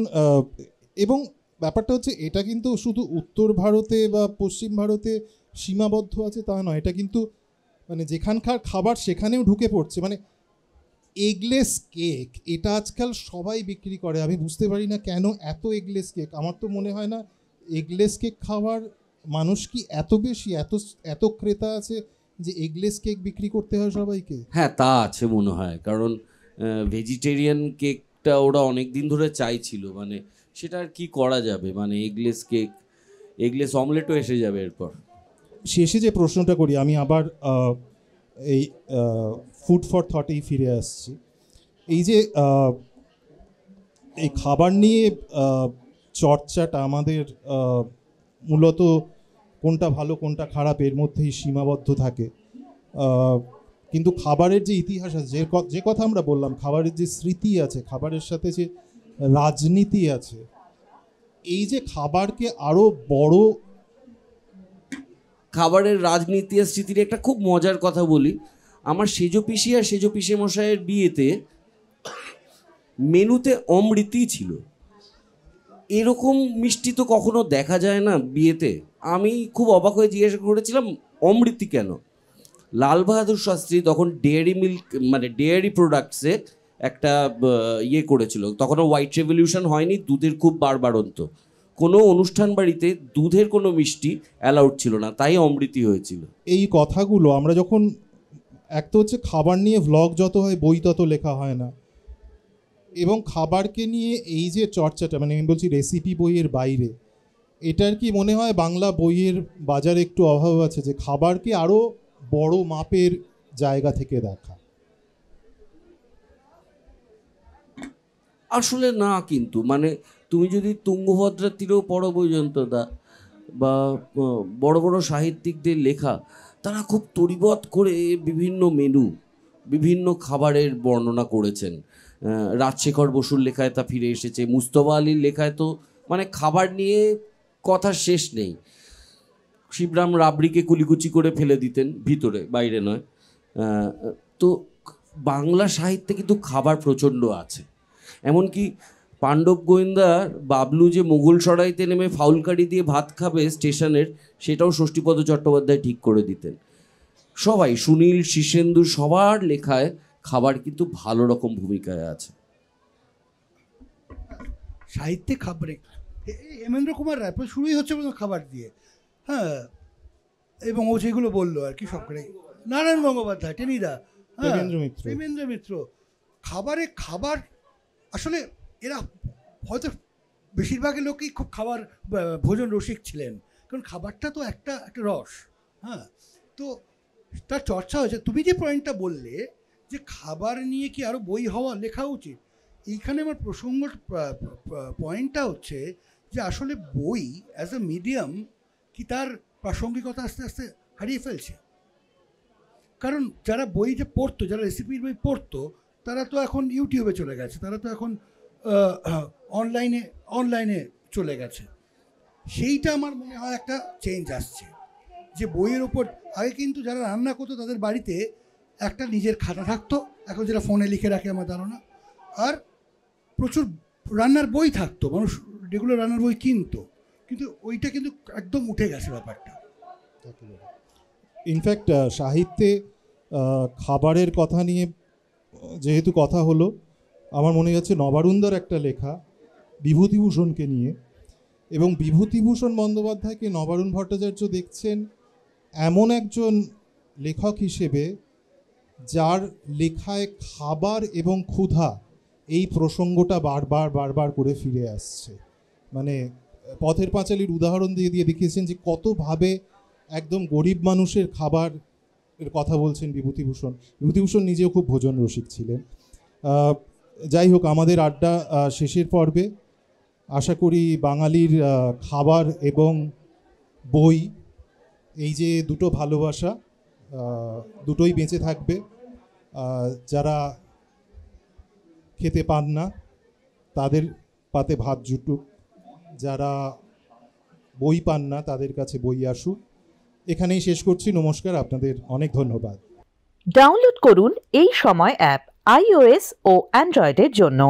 এবং ব্যাপারটা হচ্ছে এটা কিন্তু শুধু উত্তর ভারতে বা পশ্চিম ভারতে সীমাবদ্ধ আছে তা নয়, এটা কিন্তু মানে যেখানকার খাবার সেখানেও ঢুকে পড়ছে। মানে এগলেস কেক এটা আজকাল সবাই বিক্রি করে, আমি বুঝতে পারি না কেন এত এগলেস কেক। আমার তো মনে হয় না এগলেস কেক খাওয়ার মানুষ কি এত বেশি, এত ক্রেতা আছে যে এগলেস কেক বিক্রি করতে হয় সবাইকে। হ্যাঁ, তা আছে মনে হয়, কারণ ভেজিটেরিয়ান কেকটা ওরা অনেক দিন ধরে চাইছিল, মানে সেটা আর কি করা যাবে, মানে এগলেস কেক, এগলেস অমলেটও এসে যাবে এরপর। শেষে যে প্রশ্নটা করি আমি আবার এই ফুড ফর থটেই ফিরে আসছি। এই যে এই খাবার নিয়ে চর্চাটা আমাদের মূলত কোনটা ভালো কোনটা খারাপ এর মধ্যেই সীমাবদ্ধ থাকে, কিন্তু খাবারের যে ইতিহাস আছে, যে কথা আমরা বললাম, খাবারের যে স্মৃতি আছে, খাবারের সাথে যে রাজনীতি আছে, এই যে খাবারকে আরও বড়, খাবারের রাজনীতি আর স্মৃতির একটা খুব মজার কথা বলি। আমার সেজো পিসি আর সেজো পিসে মশাইয়ের বিয়েতে মেনুতে অমৃতি ছিল। এরকম মিষ্টি তো কখনো দেখা যায় না বিয়েতে। আমি খুব অবাক হয়ে জিজ্ঞাসা করেছিলাম অমৃতি কেন। লাল বাহাদুর শাস্ত্রী তখন ডেয়ারি মিল্ক, মানে ডেয়ারি প্রোডাক্টসে একটা ইয়ে করেছিল, তখনও হোয়াইট রেভলিউশন হয়নি, দুধের খুব বাড়বাড়ন্ত, কোনো অনুষ্ঠান বাড়িতে দুধের কোনো মিষ্টি অ্যালাউড ছিল না, তাই অমৃতি হয়েছিল। এই কথাগুলো আমরা যখন, এক তো হচ্ছে খাবার নিয়ে ভ্লগ যত হয় বই তত লেখা হয় না, এবং খাবারকে নিয়ে এই যে চর্চাটা, মানে আমি বলছি রেসিপি বইয়ের বাইরে, এটার কি মনে হয় বাংলা বইয়ের বাজারে একটু অভাব আছে, যে খাবারকে আরও বড় মাপের জায়গা থেকে দেখা? আসলে না, কিন্তু মানে তুমি যদি তুঙ্গভদ্রার তীরেও পড়ো বৈজয়ন্তদা বা বড় বড় সাহিত্যিকদের লেখা, তারা খুব তরিবৎ করে বিভিন্ন মেনু, বিভিন্ন খাবারের বর্ণনা করেছেন। রাজশেখর বসুর লেখায় তা ফিরে এসেছে, মুস্তফা আলীর লেখায় তো মানে খাবার নিয়ে কথা শেষ নেই। শিবরাম রাবড়িকে কুলিকুচি করে ফেলে দিতেন, ভিতরে বাইরে নয়। তো বাংলা সাহিত্যে কিন্তু খাবার প্রচণ্ড আছে। এমনকি পাণ্ডব গোয়েন্দার বাবলু যে মোগল সরাইতে নেমে ফাউলকারি দিয়ে ভাত খাবে স্টেশনের, সেটাও ষষ্ঠীপদ চট্টোপাধ্যায় ঠিক করে দিতেন। সবাই, সুনীল, শীর্ষেন্দু, সবার লেখায় খাবার কিন্তু ভালো রকম ভূমিকায় আছে। সাহিত্যে খাবারে হেমেন্দ্র কুমার রায় শুরুই হচ্ছে খাবার দিয়ে, হ্যাঁ, এবং ও যেগুলো বললো আর কি সব করে, নারায়ণ গঙ্গোপাধ্যায়, টেনিদা, প্রেমেন্দ্র মিত্র, খাবার আসলে এরা হয়তো বেশিরভাগই লোকই খুব খাবার ভোজন রসিক ছিলেন, কারণ খাবারটা তো একটা রস, হ্যাঁ। তো তার চর্চা হয়েছে। তুমি যে পয়েন্টটা বললে যে খাবার নিয়ে কি আরও বই লেখা উচিত, এইখানে আমার পয়েন্টটা হচ্ছে যে আসলে বই অ্যাজ এ মিডিয়াম কি তার প্রাসঙ্গিকতা আস্তে আস্তে হারিয়ে ফেলছে। কারণ যারা বই যে পড়তো, যারা রেসিপির বই পড়তো, তারা তো এখন ইউটিউবে চলে গেছে, তারা তো এখন অনলাইনে চলে গেছে। সেইটা আমার মনে হয় একটা চেঞ্জ আসছে, যে বইয়ের ওপর আগে কিন্তু যারা রান্না করতো তাদের বাড়িতে একটা নিজের খাতা থাকতো, এখন যেটা ফোনে লিখে রাখে আমার ধারণা, আর প্রচুর রান্নার বই থাকতো, মানুষ রেগুলার রান্নার বই কিনতো, কিন্তু ওইটা কিন্তু একদম উঠে গেছে ব্যাপারটা। ইনফ্যাক্ট সাহিত্যে খাবারের কথা নিয়ে যেহেতু কথা হলো, আমার মনে যাচ্ছে নবারুণদার একটা লেখা বিভূতিভূষণকে নিয়ে, এবং বিভূতিভূষণ বন্দ্যোপাধ্যায়কে নবারুণ ভট্টাচার্য দেখছেন এমন একজন লেখক হিসেবে যার লেখায় খাবার এবং ক্ষুধা এই প্রসঙ্গটা বারবার করে ফিরে আসছে। মানে পথের পাঁচালীর উদাহরণ দিয়ে দিয়ে দেখিয়েছেন যে কতভাবে একদম গরিব মানুষের খাবার এর কথা বলছেন বিভূতিভূষণ। বিভূতিভূষণ নিজেও খুব ভোজন রসিক ছিলেন। যাই হোক, আমাদের আড্ডা শেষের পর্বে। আশা করি বাঙালির খাবার এবং বই, এই যে দুটো ভালোবাসা, দুটোই বেঁচে থাকবে। যারা খেতে পান না তাদের পাতে ভাত জুটুক, যারা বই পান না তাদের কাছে বই আসুক। এখানেই শেষ করছি। নমস্কার, আপনাদের অনেক ধন্যবাদ। ডাউনলোড করুন এই সময় অ্যাপ iOS ও অ্যান্ড্রয়েডের জন্য।